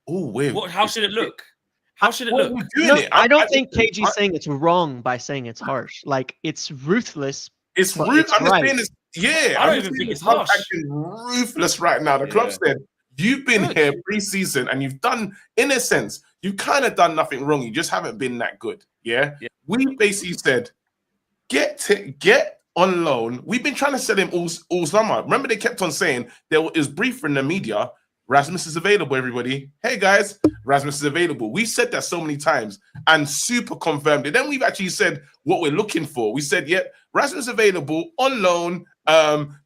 Oh, wait. How should it look? How should it Well, look? we're doing No, it. I don't think KG's saying it's wrong by saying it's harsh. Like, it's ruthless. It's but rude. it's I'm just right. saying it's, yeah. I don't I'm even just think saying it's the club's harsh. acting ruthless right now. The club Yeah. said, you've been Good. here pre-season and you've done, in a sense, you've kind of done nothing wrong. You just haven't been that good. Yeah. Yeah. We basically said, get on loan. We've been trying to sell him all summer. Remember, they kept on saying there was brief in the media. Rasmus is available, everybody. Hey guys, Rasmus is available. We said that so many times and super confirmed it. Then we've actually said what we're looking for. We said, yep, Rasmus is available on loan,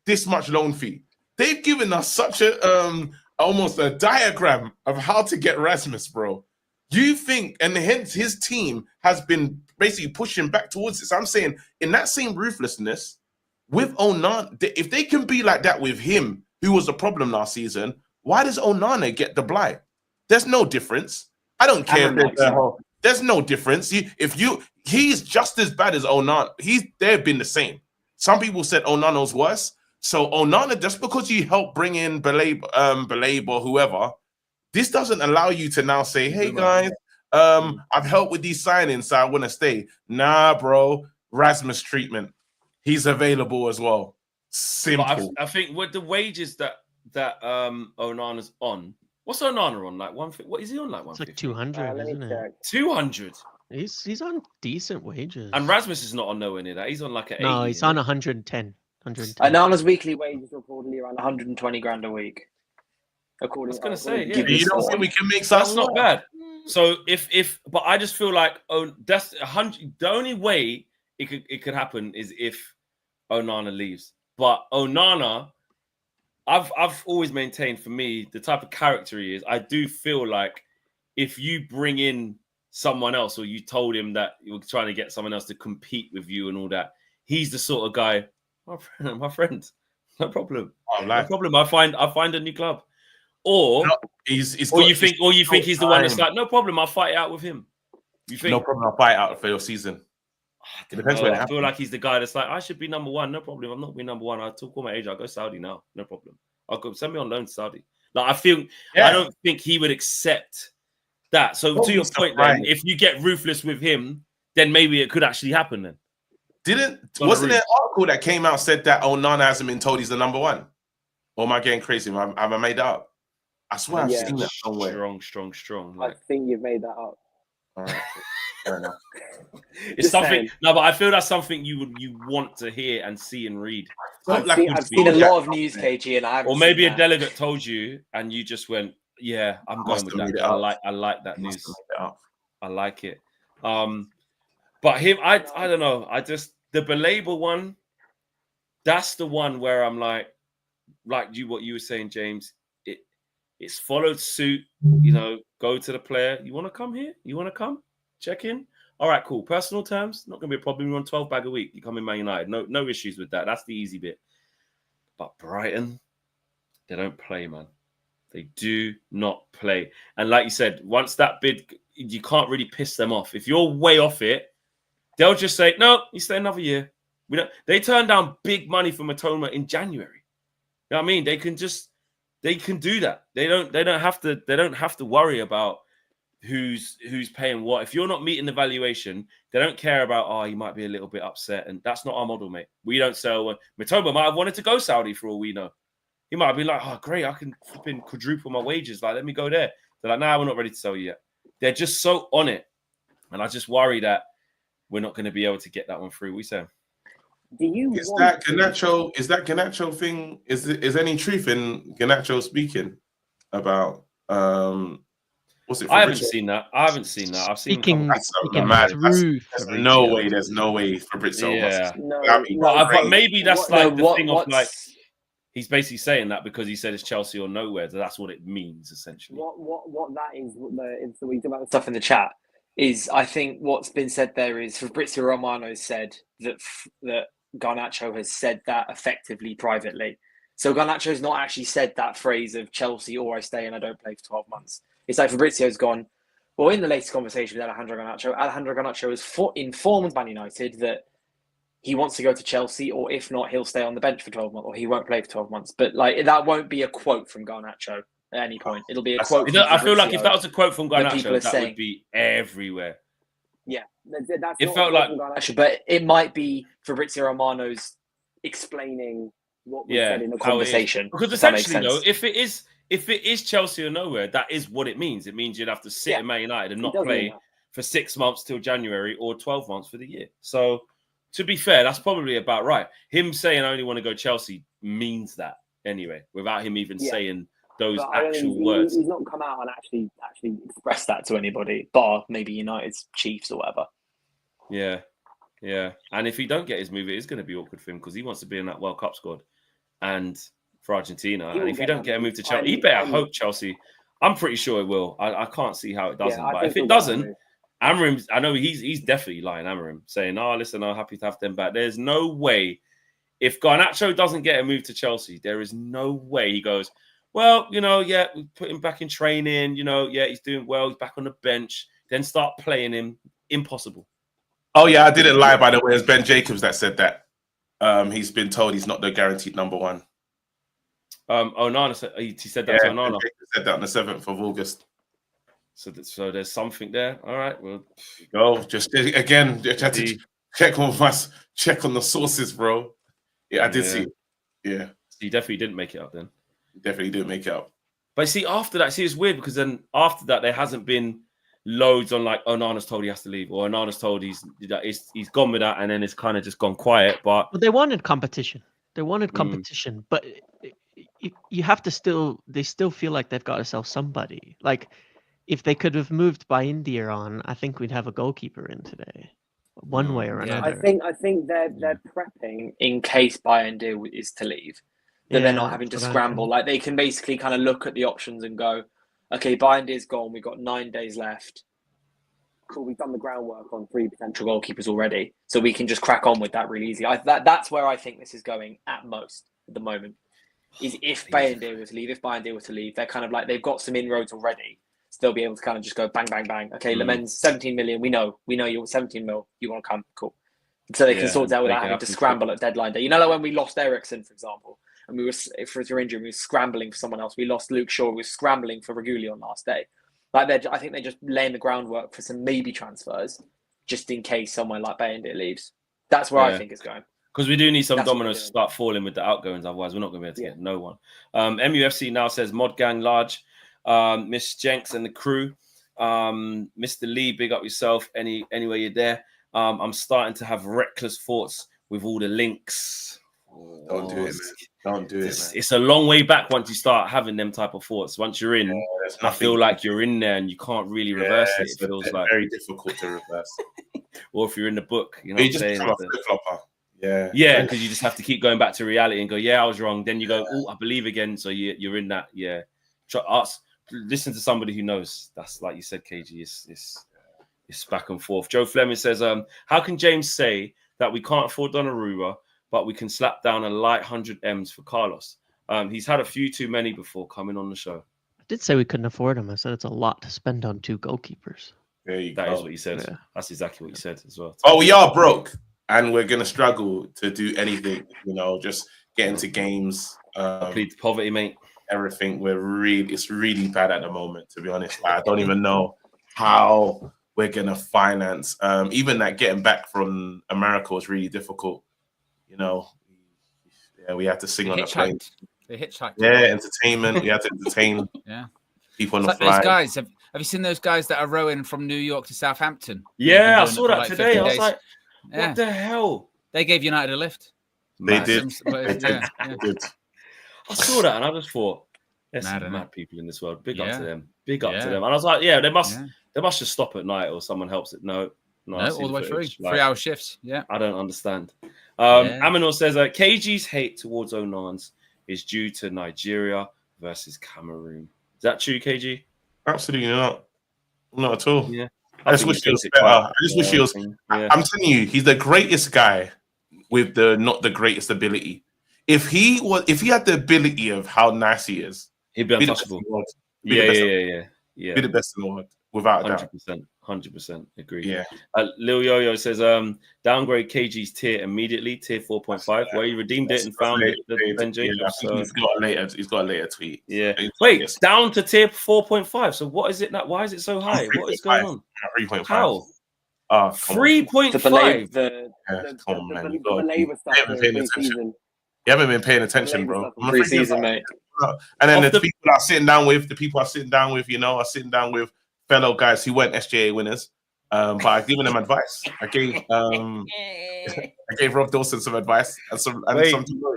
this much loan fee. They've given us such a almost a diagram of how to get Rasmus, bro. You think, and hence his team has been basically pushing back towards this. I'm saying in that same ruthlessness with Onana, if they can be like that with him, who was a problem last season, why does Onana get the blight? There's no difference. I don't care. There's no difference. He's just as bad as Onana. They've been the same. Some people said Onana's worse. So Onana, just because you help bring in Baleba or whoever, this doesn't allow you to now say, hey guys, I've helped with these signings, so I want to stay. Nah, bro. Rasmus treatment. He's available as well. Simple. I think with the wages that Onana's on, what's Onana on? Like 150? What is he on? Like 150? It's like 200, isn't it? 200. He's on decent wages. And Rasmus is not on nowhere near that. He's on like an 80. No, he's on 110. 110. Onana's weekly wage is reportedly around 120 grand a week. According, I was gonna say, yeah. You don't think we can make That's something? not bad. So but I just feel like that's 100. The only way it could happen is if Onana leaves. But Onana, I've always maintained, for me, the type of character he is, I do feel like if you bring in someone else, or you told him that you were trying to get someone else to compete with you and all that, he's the sort of guy, my friend, no problem. No problem. I find a new club. Or you think he's the one that's like, no problem, I'll fight it out with him. You think no problem, I'll fight out for your season. It depends where I feel like he's the guy that's like, I should be number one, no problem. I'm not being number one. I'll talk all my age. I'll go Saudi now, no problem. I'll go send me on loan to Saudi. Like I don't think he would accept that. So to your point, then, if you get ruthless with him, then maybe it could actually happen. Then wasn't there an article that came out said that Onana hasn't been told he's the number one? Or am I getting crazy? Have I made that up? I swear I've seen that somewhere. Strong. I think you've made that up. All right. Fair enough. It's something. No, but I feel that's something you want to hear and see and read. I've seen a lot of news, KG, and I haven't. Or maybe a delegate told you, and you just went, "Yeah, I'm going with that." I like that news. I like it. But him, I don't know. I just the Baleba one. That's the one where I'm like what you were saying, James. It's followed suit. You know, go to the player. You want to come here? You want to come? Check in. All right, cool. Personal terms, not going to be a problem. You're on 12 bag a week. You come in Man United. No issues with that. That's the easy bit. But Brighton, they don't play, man. They do not play. And like you said, once that bid, you can't really piss them off. If you're way off it, they'll just say, no, you stay another year. They turned down big money for Matoma in January. You know what I mean? They can do that. They don't have to worry about who's paying what. If you're not meeting the valuation, they don't care about, you might be a little bit upset. And that's not our model, mate. We don't sell. Matoma might have wanted to go Saudi for all we know. He might be like, oh, great, I can flipping quadruple my wages. Like, let me go there. They're like, nah, we're not ready to sell you yet. They're just so on it. And I just worry that we're not going to be able to get that one through. We say. Is that Garnacho thing? Is any truth in Garnacho speaking about what's it? I haven't seen that. I've seen speaking truth. There's no way Fabrizio. Yeah. But maybe that's the thing of like he's basically saying that because he said it's Chelsea or nowhere. So that's what it means essentially. What that is, the we talk about the stuff in the chat is, I think what's been said there is Fabrizio Romano said that Garnacho has said that effectively privately. So Garnacho's not actually said that phrase of Chelsea or I stay and I don't play for 12 months. It's like Fabrizio's gone, well, in the latest conversation with Alejandro Garnacho has informed Man United that he wants to go to Chelsea, or if not, he'll stay on the bench for 12 months, or he won't play for 12 months. But like that won't be a quote from Garnacho. at any point. It'll be a That's- quote. You know, I feel like if Fabrizio. that was a quote from Where people Garnacho, are that saying- would be everywhere. Yeah, that's It not felt a like- quote from Garnacho, but it might be Fabrizio Romano's explaining what was said in the how it is. conversation. Because if that makes essentially, though, sense. if it is Chelsea or nowhere, that is what it means. It means you'd have to sit Yeah. in Man United and not does mean play that. for 6 months till January or 12 months for the year. So, to be fair, that's probably about right. Him saying I only want to go Chelsea means that anyway, without him even Yeah. saying those But I don't actual think words. he's not come out and actually expressed that to anybody, bar maybe United's Chiefs or whatever. Yeah, yeah. And if he don't get his move, it is going to be awkward for him because he wants to be in that World Cup squad and for Argentina. He And will if he get don't that get a move. move to Chelsea, he better hope Chelsea. I'm pretty sure it will. I can't see how it doesn't. I But think if he'll it get that doesn't, move. Amorim, I know he's definitely lying. Amorim saying, "Oh, listen, I'm happy to have them back." There's no way if Garnacho doesn't get a move to Chelsea, there is no way he goes, "Well, we put him back in training. He's doing well. He's back on the bench." Then start playing him. Impossible. Oh yeah, I didn't lie, by the way. It was Ben Jacobs that said that. He's been told he's not the guaranteed number one. Onana said he said that to Onana. Said that on the 7th of August. So there's something there. All right. Well, Go just again. Just had to check on the sources, bro. Yeah, I did see it. Yeah, he definitely didn't make it up then. he definitely didn't make it up. But see, after that, it's weird because then after that, there hasn't been loads on like Onana's told he has to leave or Onana's told he's gone with that, and then it's kind of just gone quiet. But Well, they wanted competition. But you have to they still feel like they've got to sell somebody. Like if they could have moved by India on, I think we'd have a goalkeeper in today, one way or Yeah. another. I think they're prepping in case Bayern deal is to leave. That they're not having to that's what I scramble. think. Like they can basically kind of look at the options and go, okay, Bayern is gone. We've got 9 days left. Cool, we've done the groundwork on 3 potential goalkeepers already, so we can just crack on with that really easily. That's where I think this is going at most at the moment. Is if Bayern were to leave, they're kind of like they've got some inroads already, so they'll be able to kind of just go bang, bang, bang. Okay, Lemon's 17 million. We know you're 17 mil. You want to come, cool. So they can sort it out without having to scramble at deadline day. Like when we lost Eriksen, for example, and we were for his injury, we were scrambling for someone else. We lost Luke Shaw. We were scrambling for Regulion last day. Like I think they're just laying the groundwork for some maybe transfers, just in case someone like Bayern leaves. That's where I think it's going. because we do need some That's what dominoes we're to doing. start falling with the outgoings, otherwise we're not going to be able to get no one. MUFC now says Mod Gang large, Miss Jenks and the crew, Mr. Lee, big up yourself. Anywhere you're there, I'm starting to have reckless thoughts with all the links. Don't do it, man. Don't do it, man. It's a long way back once you start having them type of thoughts. Once you're in, I feel like you're in there and you can't really reverse it. It feels like very difficult to reverse. or if you're in the book, you know what I'm saying? Flip-flopper. Yeah, because you just have to keep going back to reality and go, yeah, I was wrong. Then you go, oh, I believe again. So you're in that. Yeah. Listen to somebody who knows. That's like you said, KG. It's back and forth. Joe Fleming says, how can James say that we can't afford Donnarumma, but we can slap down a light 100 M's for Carlos? He's had a few too many before coming on the show. I did say we couldn't afford him. I said it's a lot to spend on 2 goalkeepers. There you That go. is what you said. Yeah. That's exactly what you said as well. Oh, we are broke and we're going to struggle to do anything, just get into games. Plead poverty, mate. Everything. It's really bad at the moment, to be honest. I don't even know how we're going to finance. Even that getting back from America was really difficult. We had to sing on the plane. They hitchhiked. Yeah, entertainment. We had to entertain people on the Like flight. those guys. Have you seen those guys that are rowing from New York to Southampton? Yeah, I They've been saw doing it that for today. 50 I was days. like, what the hell? They gave United a lift. They Mad. did. Yeah. I saw that and I just thought, there's Mad, some innit? mad people in this world. Big up Yeah. to them. Big up to Yeah. them. And I was like, they must just stop at night or someone helps it. No, I see all the way through. footage. Like, 3-hour shifts. Yeah. I don't understand. Yeah. Aminor says KG's hate towards Onans is due to Nigeria versus Cameroon. Is that true, KG? Absolutely not. Not at all. Yeah. I just wish he was better. I just wish he was. Yeah. I'm telling you, he's the greatest guy with not the greatest ability. If he had the ability of how nice he is, He'd be be the best untouchable. in the world. Yeah. Be the best in the world, without a doubt. 100%. 100% agree. Yeah. Lil Yo-Yo says, downgrade KG's tier immediately, tier 4.5, where he redeemed it and found it. Ben Jacobs. Yeah, I think he's got a later tweet. Yeah. Wait, down to tier 4.5. So what is it now? Why is it so high? What is going on? 3.5. How? 3.5. The Baleba stuff. You haven't been paying attention, bro. Pre-season, mate. And then the people I'm sitting down with, are sitting down with fellow guys who weren't SJA winners. But I've given them advice. I gave Rob Dawson some advice and some to know.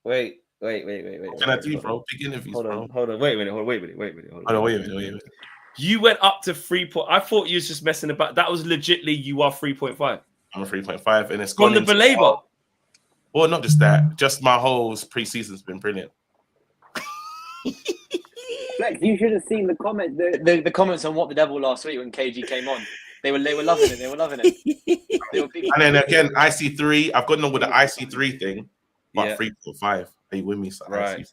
Wait. What can I do, bro? Big interviews, bro. Hold on. Wait a minute. You went up to 3. I thought you was just messing about. That was legitly you are 3.5. I'm a 3.5, and it's from the Baleba. Well, not just that. Just my whole pre-season's been brilliant. Flex, you should have seen the comment, the comments on What the Devil last week when KG came on. They were loving it. They were loving it. They were big. And then again, IC3. I've gotten on with the IC3 thing, but 3.5. Are you with me? So right.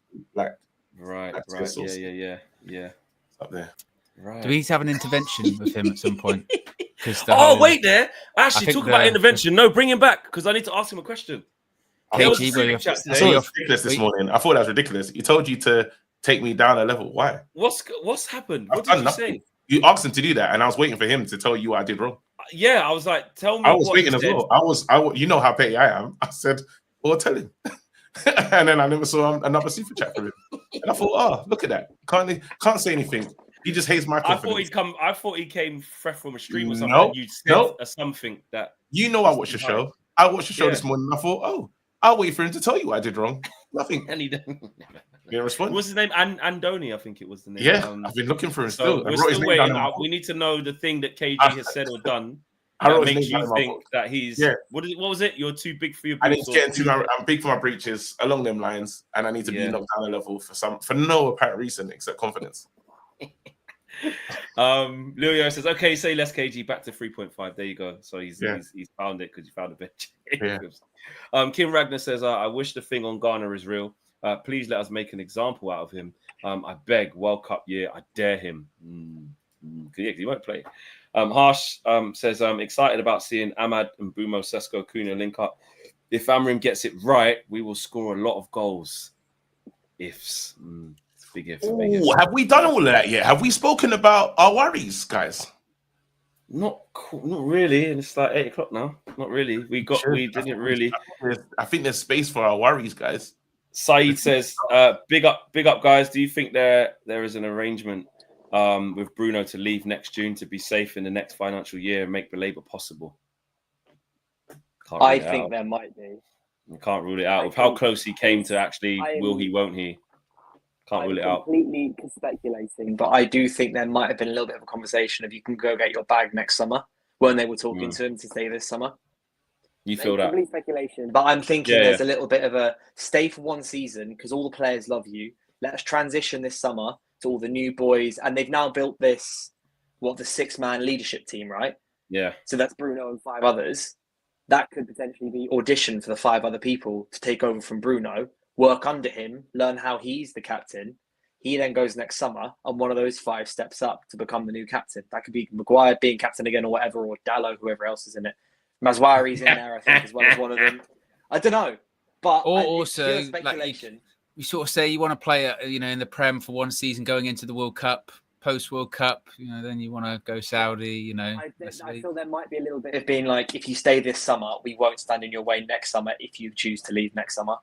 Right. Yeah. It's up there. Right. Do we need to have an intervention with him at some point? Wait there. Actually, talk about intervention. No, bring him back because I need to ask him a question. I thought it was ridiculous this morning. I thought that was ridiculous. He told you to take me down a level. Why? What's happened? What did you say? You asked him to do that, and I was waiting for him to tell you what I did wrong. Yeah, I was like, tell me. I was waiting as well. You know how petty I am. I said, well, tell him. And then I never saw another super chat from him. And I thought, look at that. Can't say anything. He just hates my confidence. I thought he came fresh from a stream or something. And you said something that. You know, I watched the show. I watched the show this morning. And I thought, I'll wait for him to tell you what I did wrong. Nothing. And he didn't. He didn't respond. What's his name? Andoni, I think it was the name. Yeah, I've been looking for him still. We're still waiting. We need to know the thing that KG has said or done that makes you think that he's. Yeah. What was it? You're too big for your boots. I'm big for my breeches along them lines, and I need to be knocked down a level for no apparent reason except confidence. Lilio says, okay, say less KG back to 3.5. There you go. So he's found it because you found a bench. Kim Ragnar says, I wish the thing on Ghana is real. Please let us make an example out of him. I beg, World Cup year, I dare him. Yeah, he won't play. Harsh says, I'm excited about seeing Ahmad and Bumo Sesko Kuna link up. If Amrim gets it right, we will score a lot of goals. Ifs. Big ifs. Ooh, have we done all of that yet? Have we spoken about our worries, guys? Not really. And it's like 8 o'clock now. Not really. We didn't really. I think there's space for our worries, guys. Saeed says, big up, guys. Do you think there is an arrangement with Bruno to leave next June to be safe in the next financial year and make Baleba possible? I think there might be. You can't rule it out. With how close he came to actually will he, won't he? Can't rule it out. Completely speculating, but I do think there might have been a little bit of a conversation of you can go get your bag next summer when they were talking to him to stay this summer. You feel that? Complete speculation, but I'm thinking there's a little bit of a stay for one season because all the players love you. Let us transition this summer to all the new boys, and they've now built this the 6-man leadership team, right? Yeah. So that's Bruno and 5 others. That could potentially be audition for the 5 other people to take over from Bruno. Work under him, learn how he's the captain. He then goes next summer, and one of those 5 steps up to become the new captain. That could be Maguire being captain again or whatever, or Dallo, whoever else is in it. Mazwari's in there, I think, as well as one of them. I don't know. But also, speculation. Like, you sort of say you want to play, in the Prem for one season going into the World Cup, post-World Cup, then you want to go Saudi, I feel there might be a little bit of being like, if you stay this summer, we won't stand in your way next summer if you choose to leave next summer.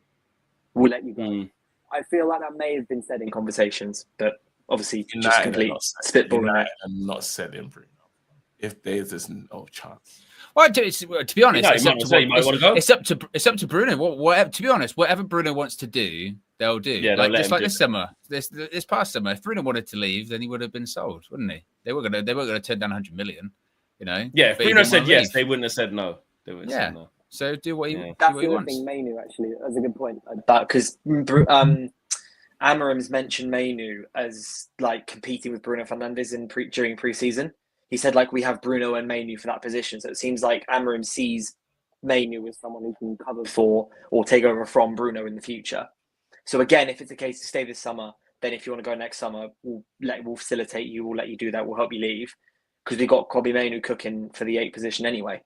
We'll let you go. I feel like that may have been said in conversations, but obviously just complete spitballing. I'm not said in Bruno. If there's no chance. Well, to be honest, it's up to Bruno. Whatever, to be honest, whatever Bruno wants to do, they'll do. Yeah, just like this summer, this past summer, if Bruno wanted to leave, then he would have been sold, wouldn't he? They weren't going to turn down 100 million. Yeah, if Bruno said yes, they wouldn't have said no. They would have said no. So do what he wants. That's the other thing, Mainoo, actually. That's a good point. Because Amarim's mentioned Mainoo as like competing with Bruno Fernandes during pre-season. He said we have Bruno and Mainoo for that position. So it seems like Amarim sees Mainoo as someone who can cover for or take over from Bruno in the future. So again, if it's a case to stay this summer, then if you want to go next summer, we'll facilitate you. We'll let you do that. We'll help you leave. because we got Kobe Mainoo cooking for the 8 position anyway.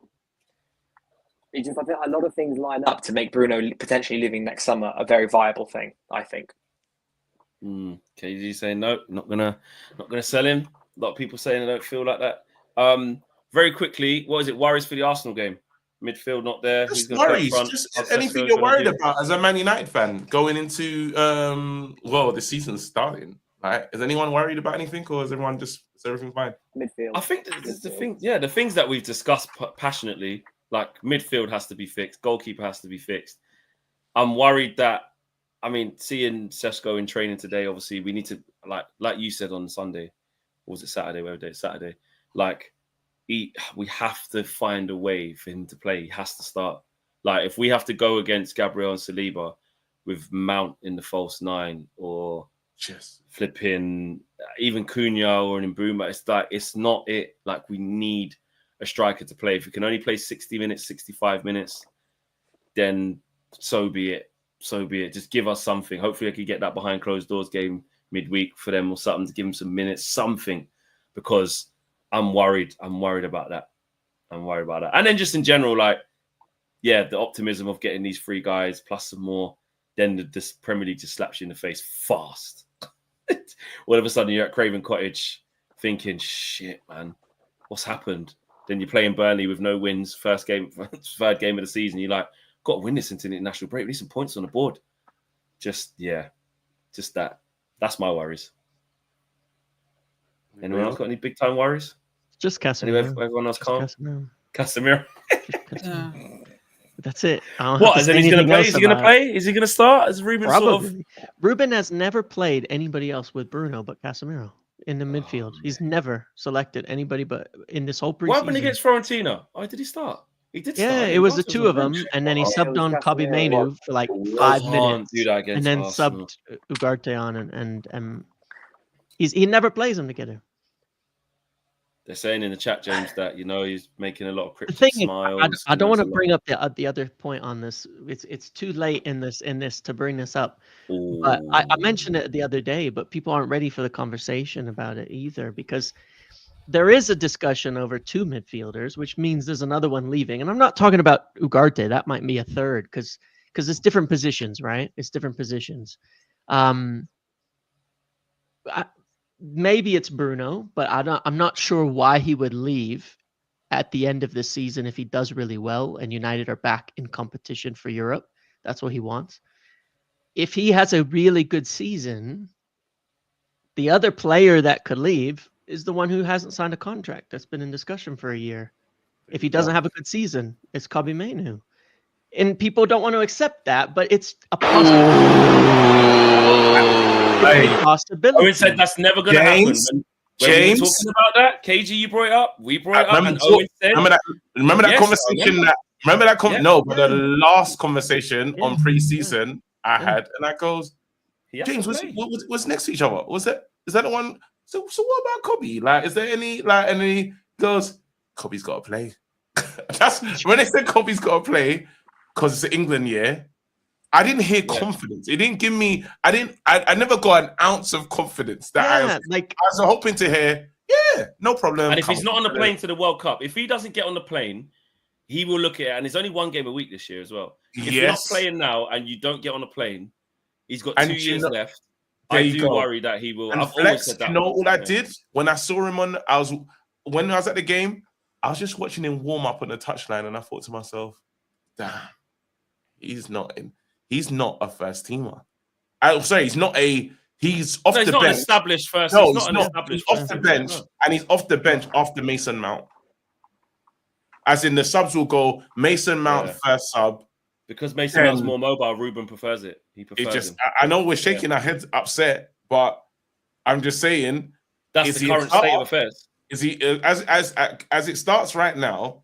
I think a lot of things line up to make Bruno potentially leaving next summer a very viable thing, I think. KG saying no, not gonna sell him. A lot of people saying they don't feel like that. Very quickly, what is it? Worries for the Arsenal game? Midfield not there. Just Who's going to play up worries. front? Just What's anything Sesko you're gonna worried do? about as a Man United fan going into the season's starting. Right? Is anyone worried about anything, or is everything fine? Midfield. I think the thing, the things that we've discussed passionately, like midfield has to be fixed, goalkeeper has to be fixed. I'm worried that, seeing Sesko in training today, obviously we need to, like you said on Sunday, or was it Saturday? Whatever day, Saturday. We have to find a way for him to play. He has to start. Like, if we have to go against Gabriel and Saliba with Mount in the false 9, or flipping even Cunha or an Mbuma, it's not it. Like, we need a striker to play. If we can only play 60 minutes, 65 minutes, then so be it. So be it. Just give us something. Hopefully I could get that behind closed doors game midweek for them or something, to give them some minutes, something, because I'm worried. I'm worried about that. And then just in general, the optimism of getting these 3 guys plus some more, then this Premier League just slaps you in the face fast. All of a sudden you're at Craven Cottage thinking, shit, man, what's happened? Then you're playing Burnley with no wins, third game of the season. You're like, got to win this into the international break. We need some points on the board. Just that. That's my worries. Anyone else got any big time worries? Just Casemiro. Everyone else calm? Casemiro. That's it. What? Is he going to play? Is he going to play? Is he going to start? As Ruben Probably. Ruben has never played anybody else with Bruno but Casemiro in the midfield. He's never selected anybody but in this whole preseason. What happened against Fiorentina? Oh, did he start? He did start. Yeah, it was the 2 of them, and then he subbed on Kobe Mainoo for 5 minutes, do that against and then Arsenal. subbed Ugarte on, and he never plays them together. They're saying in the chat, James, that he's making a lot of The cryptic thing smiles. is, I don't want to bring up the other point on this. It's too late in this to bring this up. Ooh. But I mentioned it the other day, but people aren't ready for the conversation about it either, because there is a discussion over 2 midfielders, which means there's another one leaving. And I'm not talking about Ugarte. That might be a third, because it's different positions, right? It's different positions. Maybe it's Bruno, but I'm not sure why he would leave at the end of the season if he does really well and United are back in competition for Europe. That's what he wants. If he has a really good season, the other player that could leave is the one who hasn't signed a contract that's been in discussion for a year. If he doesn't have a good season, it's Kobe Mainoo. And people don't want to accept that, but it's a possibility. Owen said that's never going to happen. When we were talking about that, KG, you brought it up. We brought it up, and Owen said, Remember that conversation? But the last conversation on pre-season I had, and that goes, James, what's next to each other? Is that the one? So what about Kobe? Is there any and then he goes, Kobe's got to play. That's when they said Kobe's got to play, because it's an England year. I didn't hear confidence. It didn't give me. I never got an ounce of confidence that I was hoping to hear. Yeah, no problem. And if he's not on the plane to the World Cup, if he doesn't get on the plane, he will look at it. And there's only 1 game a week this year as well. If you're not playing now and you don't get on the plane, he's got 2 years left. I do worry that he will. And I've Flex, always said that. You know what I did when I saw him when I was at the game, I was just watching him warm up on the touchline, and I thought to myself, damn, he's not a first teamer. He's off the bench. Not an established first. No, he's not. He's off the bench, and he's off the bench after Mason Mount. As in, the subs will go Mason Mount first sub. Because Mason Mount's more mobile, Ruben prefers it. He prefers him. I know we're shaking our heads upset, but I'm just saying that's the current state of affairs. Is he as it starts right now?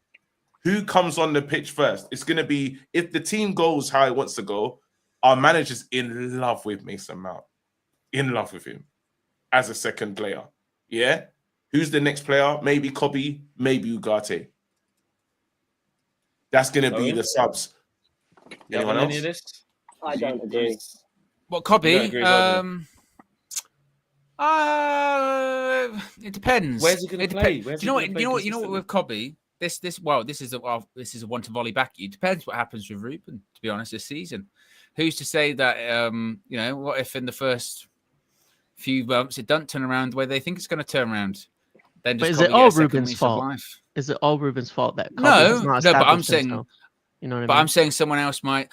Who comes on the pitch first? It's going to be, if the team goes how it wants to go, our manager's in love with Mason Mount. In love with him as a second player. Yeah? Who's the next player? Maybe Kobe, maybe Ugarte. That's going to be the subs. Anyone else? Any of this? I don't agree. What, Kobe? It depends. Where's he going to play? Do you know what? With Cobby, this is a one to volley back. It depends what happens with Ruben. To be honest, this season, who's to say that? What if in the first few months it doesn't turn around the way they think it's going to turn around? Then But is it all Ruben's fault? Is it all Ruben's fault that Cobby has not but I'm established saying, himself? You know what I mean? but I'm saying someone else might.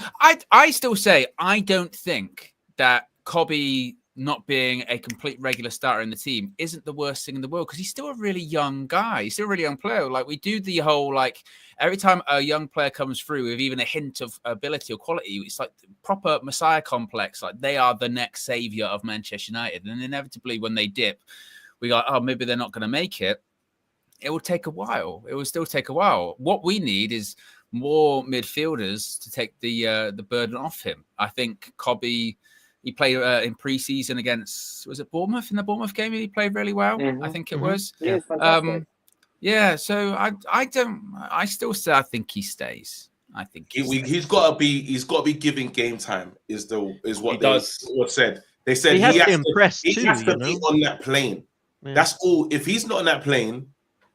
I still say I don't think that Cobby not being a complete regular starter in the team isn't the worst thing in the world, because he's still a really young guy. He's still a really young player. Like, we do the whole, like, every time a young player comes through with even a hint of ability or quality, it's like proper Messiah complex. Like, they are the next savior of Manchester United. And inevitably when they dip, we go, oh, maybe they're not going to make it. It will take a while. It will still take a while. What we need is more midfielders to take the burden off him. I think Cobby, he played in pre-season against, was it Bournemouth? In the Bournemouth game, he played really well. Mm-hmm. I think it was. Yeah, fantastic. So I still say I think he stays. I think he's got to be giving game time. Is what said. They said he has to impress too. He has to be on that plane. Yeah. That's all. If he's not on that plane,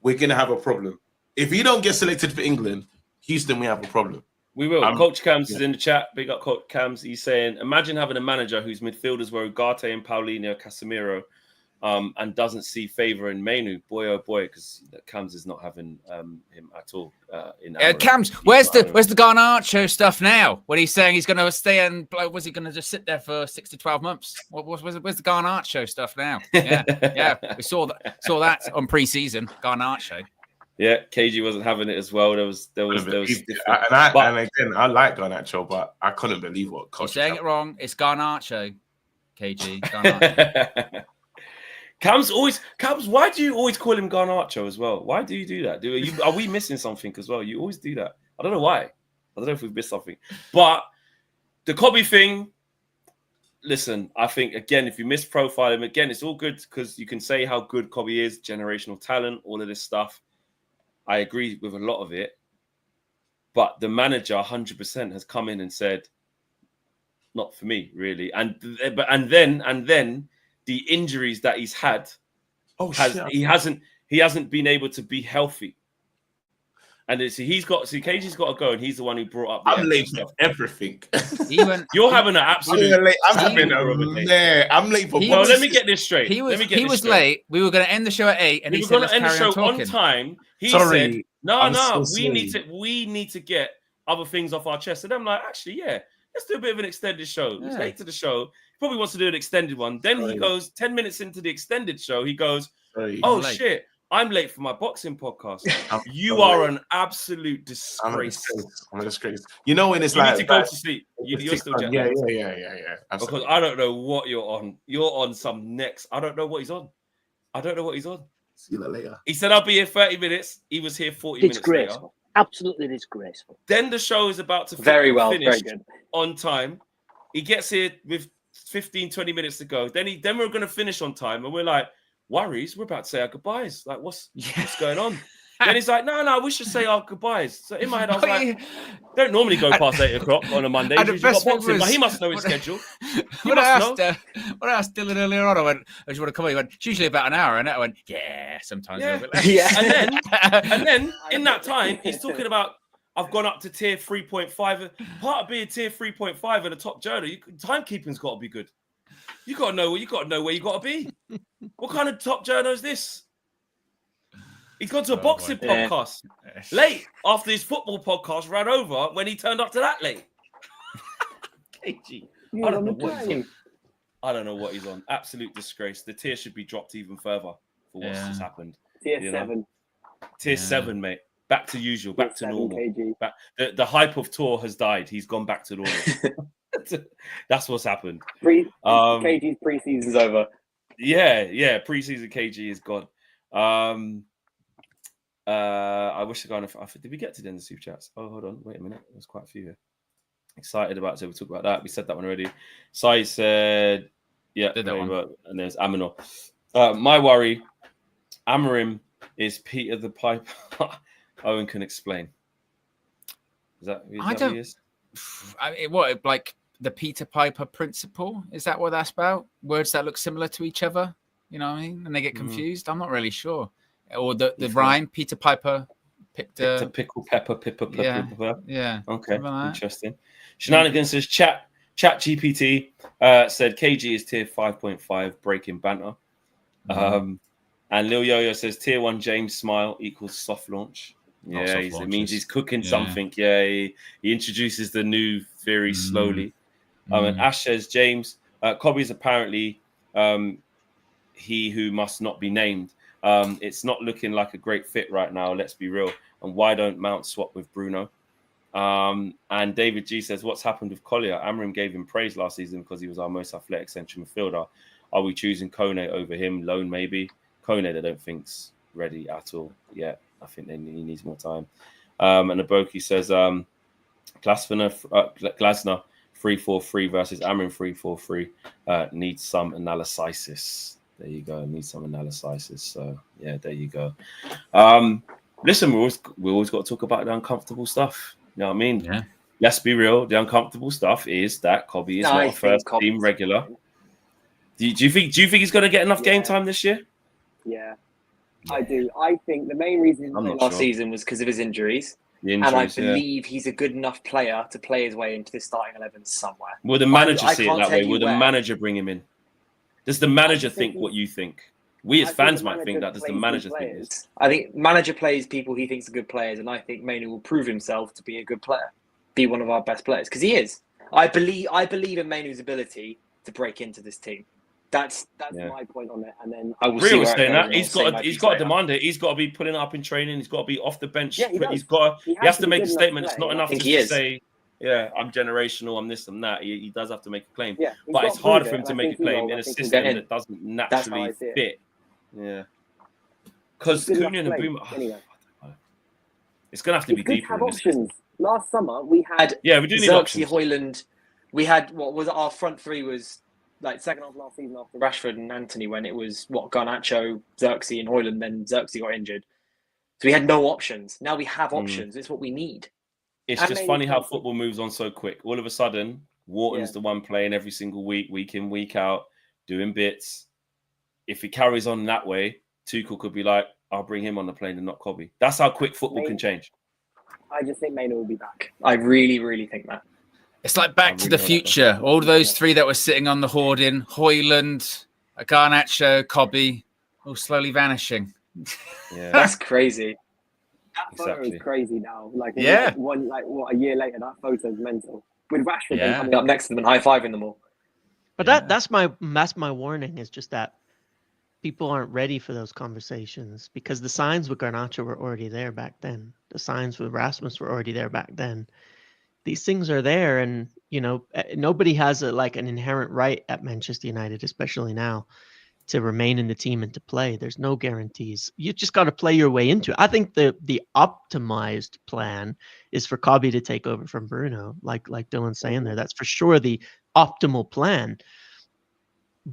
we're gonna have a problem. If he don't get selected for England, Houston, we have a problem. We will. Coach Cams is in the chat. Big up, Coach Cams. He's saying, imagine having a manager whose midfielders were Ugarte and Paulinho, Casemiro, and doesn't see favour in Mainoo. Boy, oh boy, because Cams is not having him at all. Cams, where's the Garnacho stuff now? When he's saying he's going to stay and was he going to just sit there for 6 to 12 months? Where's the Garnacho stuff now? Yeah, we saw that on pre-season. Garnacho. Yeah, KG wasn't having it as well. There was. And again, I like Garnacho, but I couldn't believe what coach. You're saying it wrong. It's Garnacho, KG. Garnacho. Cams, why do you always call him Garnacho as well? Why do you do that? Are we missing something as well? You always do that. I don't know why. I don't know if we've missed something. But the Cobby thing, listen, I think, again, if you misprofile him, again, it's all good because you can say how good Cobby is, generational talent, all of this stuff. I agree with a lot of it. But the manager 100% has come in and said, not for me, really. And then the injuries that he's had, he hasn't been able to be healthy. And KG's got to go, and he's the one who brought up. I'm late for everything. You're having an absolute. I'm late for. Well, let me get this straight. He was late. We were going to end the show at 8, and he said, "Let's carry on talking." On time. He said, "No, we need to get other things off our chest." And I'm like, actually, yeah, let's do a bit of an extended show. He's late to the show. He probably wants to do an extended one. Then he goes 10 minutes into the extended show. He goes, "Oh shit, I'm late for my boxing podcast." You are an absolute disgrace. I'm a disgrace. You know when it's you like need to go to sleep. You're still jet lagged. Yeah. Because I don't know what you're on. You're on some next. I don't know what he's on. See you later. He said, I'll be here 30 minutes. He was here 40 minutes later. Absolutely disgraceful. Then the show is about to finish very good. On time. He gets here with 15, 20 minutes to go. Then we're going to finish on time. And we're like, worries, we're about to say our goodbyes. Like, what's going on? Then he's like, no, we should say our goodbyes. So in my head, I was like, don't normally go past 8 o'clock on a Monday. But he must know his schedule. When I asked Dylan earlier on, I went, I just want to come on. He went, it's usually about an hour. And I went, yeah, sometimes a little bit less. Yeah. And then in that time, he's talking about, I've gone up to tier 3.5. Part of being tier 3.5 in a top journal, timekeeping's got to be good. You got to know where you got to be. What kind of top journal is this? He's gone to a boxing podcast late after his football podcast ran over when he turned up to that late. KG, I don't know what he's on. I don't know what he's on. Absolute disgrace. The tier should be dropped even further for what's just happened. Tier 7. Tier 7, mate. Back to usual. Back to normal. The hype of Tour has died. He's gone back to normal. That's what's happened. KG's pre-season's over. Yeah. Pre-season KG is gone. I wish the guy. Did we get to the end of the super chats? Oh, hold on. Wait a minute. There's quite a few here. Excited about it. So we talked about that. We said that one already. Sai said, yeah. And there's Aminor. My worry, Amorim is Peter the Piper. Owen can explain. Is that what he is? What, like the Peter Piper principle? Is that what that's about? Words that look similar to each other? You know what I mean? And they get confused. I'm not really sure. Or the rhyme, Peter Piper picked a pickle pepper. Yeah. Okay, interesting. Shenanigans says chat GPT said KG is tier 5.5 breaking banter. And Lil Yo-Yo says tier 1 James Smile equals soft launch. Yeah, it means he's cooking something. Yeah, he introduces the new theory slowly. And Ash says James Kobe is apparently he who must not be named. It's not looking like a great fit right now. Let's be real. And why don't Mount swap with Bruno? And David G says, what's happened with Collier? Amram gave him praise last season because he was our most athletic central midfielder. Are we choosing Kone over him? Loan maybe. Kone, they don't think's ready at all yet. I think he needs more time. And Aboki says, Glasner 3-4-3 versus Amram 3-4-3 needs some analysis. There you go. Needs some analysis. So yeah, there you go. Listen, we always got to talk about the uncomfortable stuff. You know what I mean? Yeah. Let's be real. The uncomfortable stuff is that Kobe is not a first team regular. Do you think he's going to get enough game time this year? Yeah, I do. I think the main reason he played last season was because of his injuries. And I believe he's a good enough player to play his way into the starting 11 somewhere. Will the manager see it that way? Will the manager bring him in? Does the manager think what you think? We as fans might think that. Does the manager think this? I think manager plays people he thinks are good players, and I think Mainoo will prove himself to be a good player, be one of our best players, because he is. I believe in Mainoo's ability to break into this team. That's my point on it, and then I will see. Saying that he's got to demand it. He's got to be putting it up in training. He's got to be off the bench. Yeah, he has to make a statement. It's not enough just to say, "Yeah, I'm generational. I'm this and that." He does have to make a claim. Yeah, but it's harder for him to make a claim in a system that doesn't naturally fit. Yeah, because Cunha and Boom. It's gonna have to be deeper. Have options. Last summer we had we do need Xerxes, options. Højlund. We had what was our front three was. Like second half last season after Rashford and Anthony, when it was Garnacho, Xerxes and Højlund, then Xerxes got injured. So we had no options. Now we have options. It's what we need. It's just funny how football moves on so quick. All of a sudden, Wharton's the one playing every single week, week in, week out, doing bits. If it carries on that way, Tuchel could be like, I'll bring him on the plane and not Kobe. That's how quick football can change. I just think Mainoo will be back. I really, really think that. It's like Back to the Future. All those three that were sitting on the hoarding, Højlund, Garnacho, Kobe, all slowly vanishing. Yeah, that's crazy. That photo is crazy now. Like, a year later, that photo is mental. With Rashford then coming up next to them and high-fiving them all. But that's my warning, is just that people aren't ready for those conversations, because the signs with Garnacho were already there back then. The signs with Rasmus were already there back then. These things are there, and nobody has an inherent right at Manchester United, especially now, to remain in the team and to play. There's no guarantees. You just got to play your way into it. I think the optimized plan is for Kobe to take over from Bruno, like Dylan's saying there. That's for sure the optimal plan.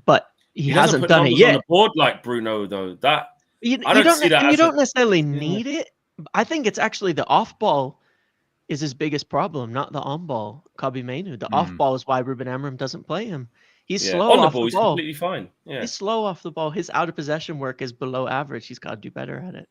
But he hasn't done it yet. On the board like Bruno, though, that you don't necessarily need it. I think it's actually the off ball is his biggest problem, not the on ball. Kobe Mainoo. The off ball is why Ruben Amorim doesn't play him. He's slow on the off ball. The He's ball. Completely fine. Yeah, he's slow off the ball. His out of possession work is below average. He's got to do better at it.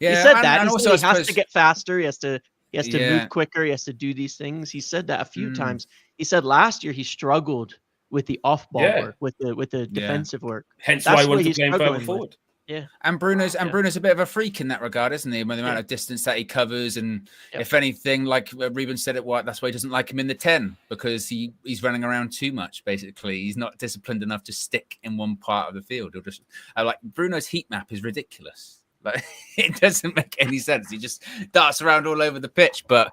Yeah, he said that. He has to get faster. He has to move quicker. He has to do these things. He said that a few times. He said last year he struggled with the off ball work, with the defensive work. Hence why he wanted to play further forward. Yeah, and Bruno's a bit of a freak in that regard, isn't he? With the amount of distance that he covers, and if anything, like Ruben said it, that's why he doesn't like him in the 10, because he's running around too much. Basically, he's not disciplined enough to stick in one part of the field. He'll just Bruno's heat map is ridiculous. Like, it doesn't make any sense. He just darts around all over the pitch, but.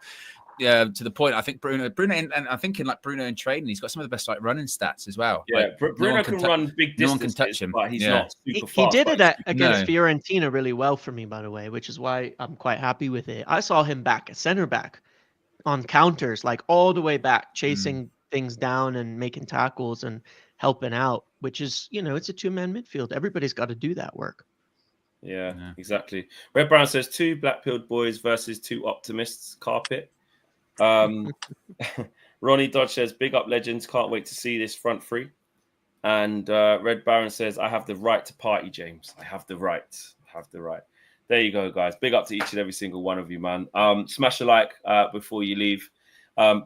Yeah, to the point. I think Bruno, and I'm thinking like Bruno in training, he's got some of the best running stats as well. Yeah, Bruno can run big distances, no one can touch him, but he's not super fast. He did it against Fiorentina really well for me, by the way, which is why I'm quite happy with it. I saw him back at center back on counters, like all the way back, chasing things down and making tackles and helping out, which is, it's a 2-man midfield. Everybody's got to do that work. Yeah, exactly. Red Brown says 2 black-pilled boys versus 2 optimists. Carpet. Ronnie Dodge says, big up legends, can't wait to see this front three. And Red Baron says, I have the right to party, James. I have the right. I have the right. There you go, guys. Big up to each and every single one of you, man. Smash a like before you leave.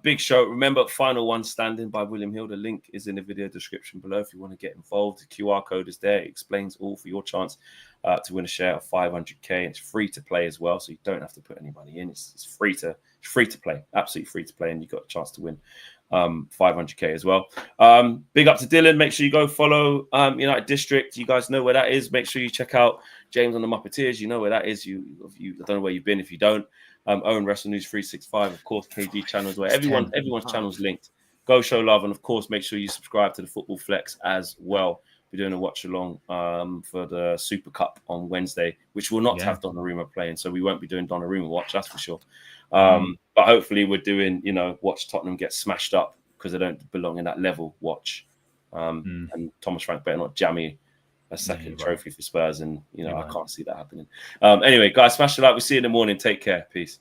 Big show. Remember, Final One Standing by William Hill. The link is in the video description below if you want to get involved. The QR code is there. It explains all for your chance to win a share of 500k. It's free to play as well, so you don't have to put any money in. It's free to play, absolutely free to play, and you got a chance to win 500k as well. Big up to Dylan. Make sure you go follow United District. You guys know where that is. Make sure you check out James on the Muppeteers. You know where that is. You I don't know where you've been if you don't. Owen Wrestle News 365, of course, KG channels where everyone's channel's linked. Go show love, and of course, make sure you subscribe to the Football Flex as well. We're doing a watch along for the Super Cup on Wednesday, which will not have Donnarumma playing, so we won't be doing Donnarumma watch, that's for sure. But hopefully, we're doing watch Tottenham get smashed up because they don't belong in that level watch. And Thomas Frank better not jammy a second trophy for Spurs, and I can't see that happening. Anyway, guys, smash the like. We'll see you in the morning. Take care. Peace.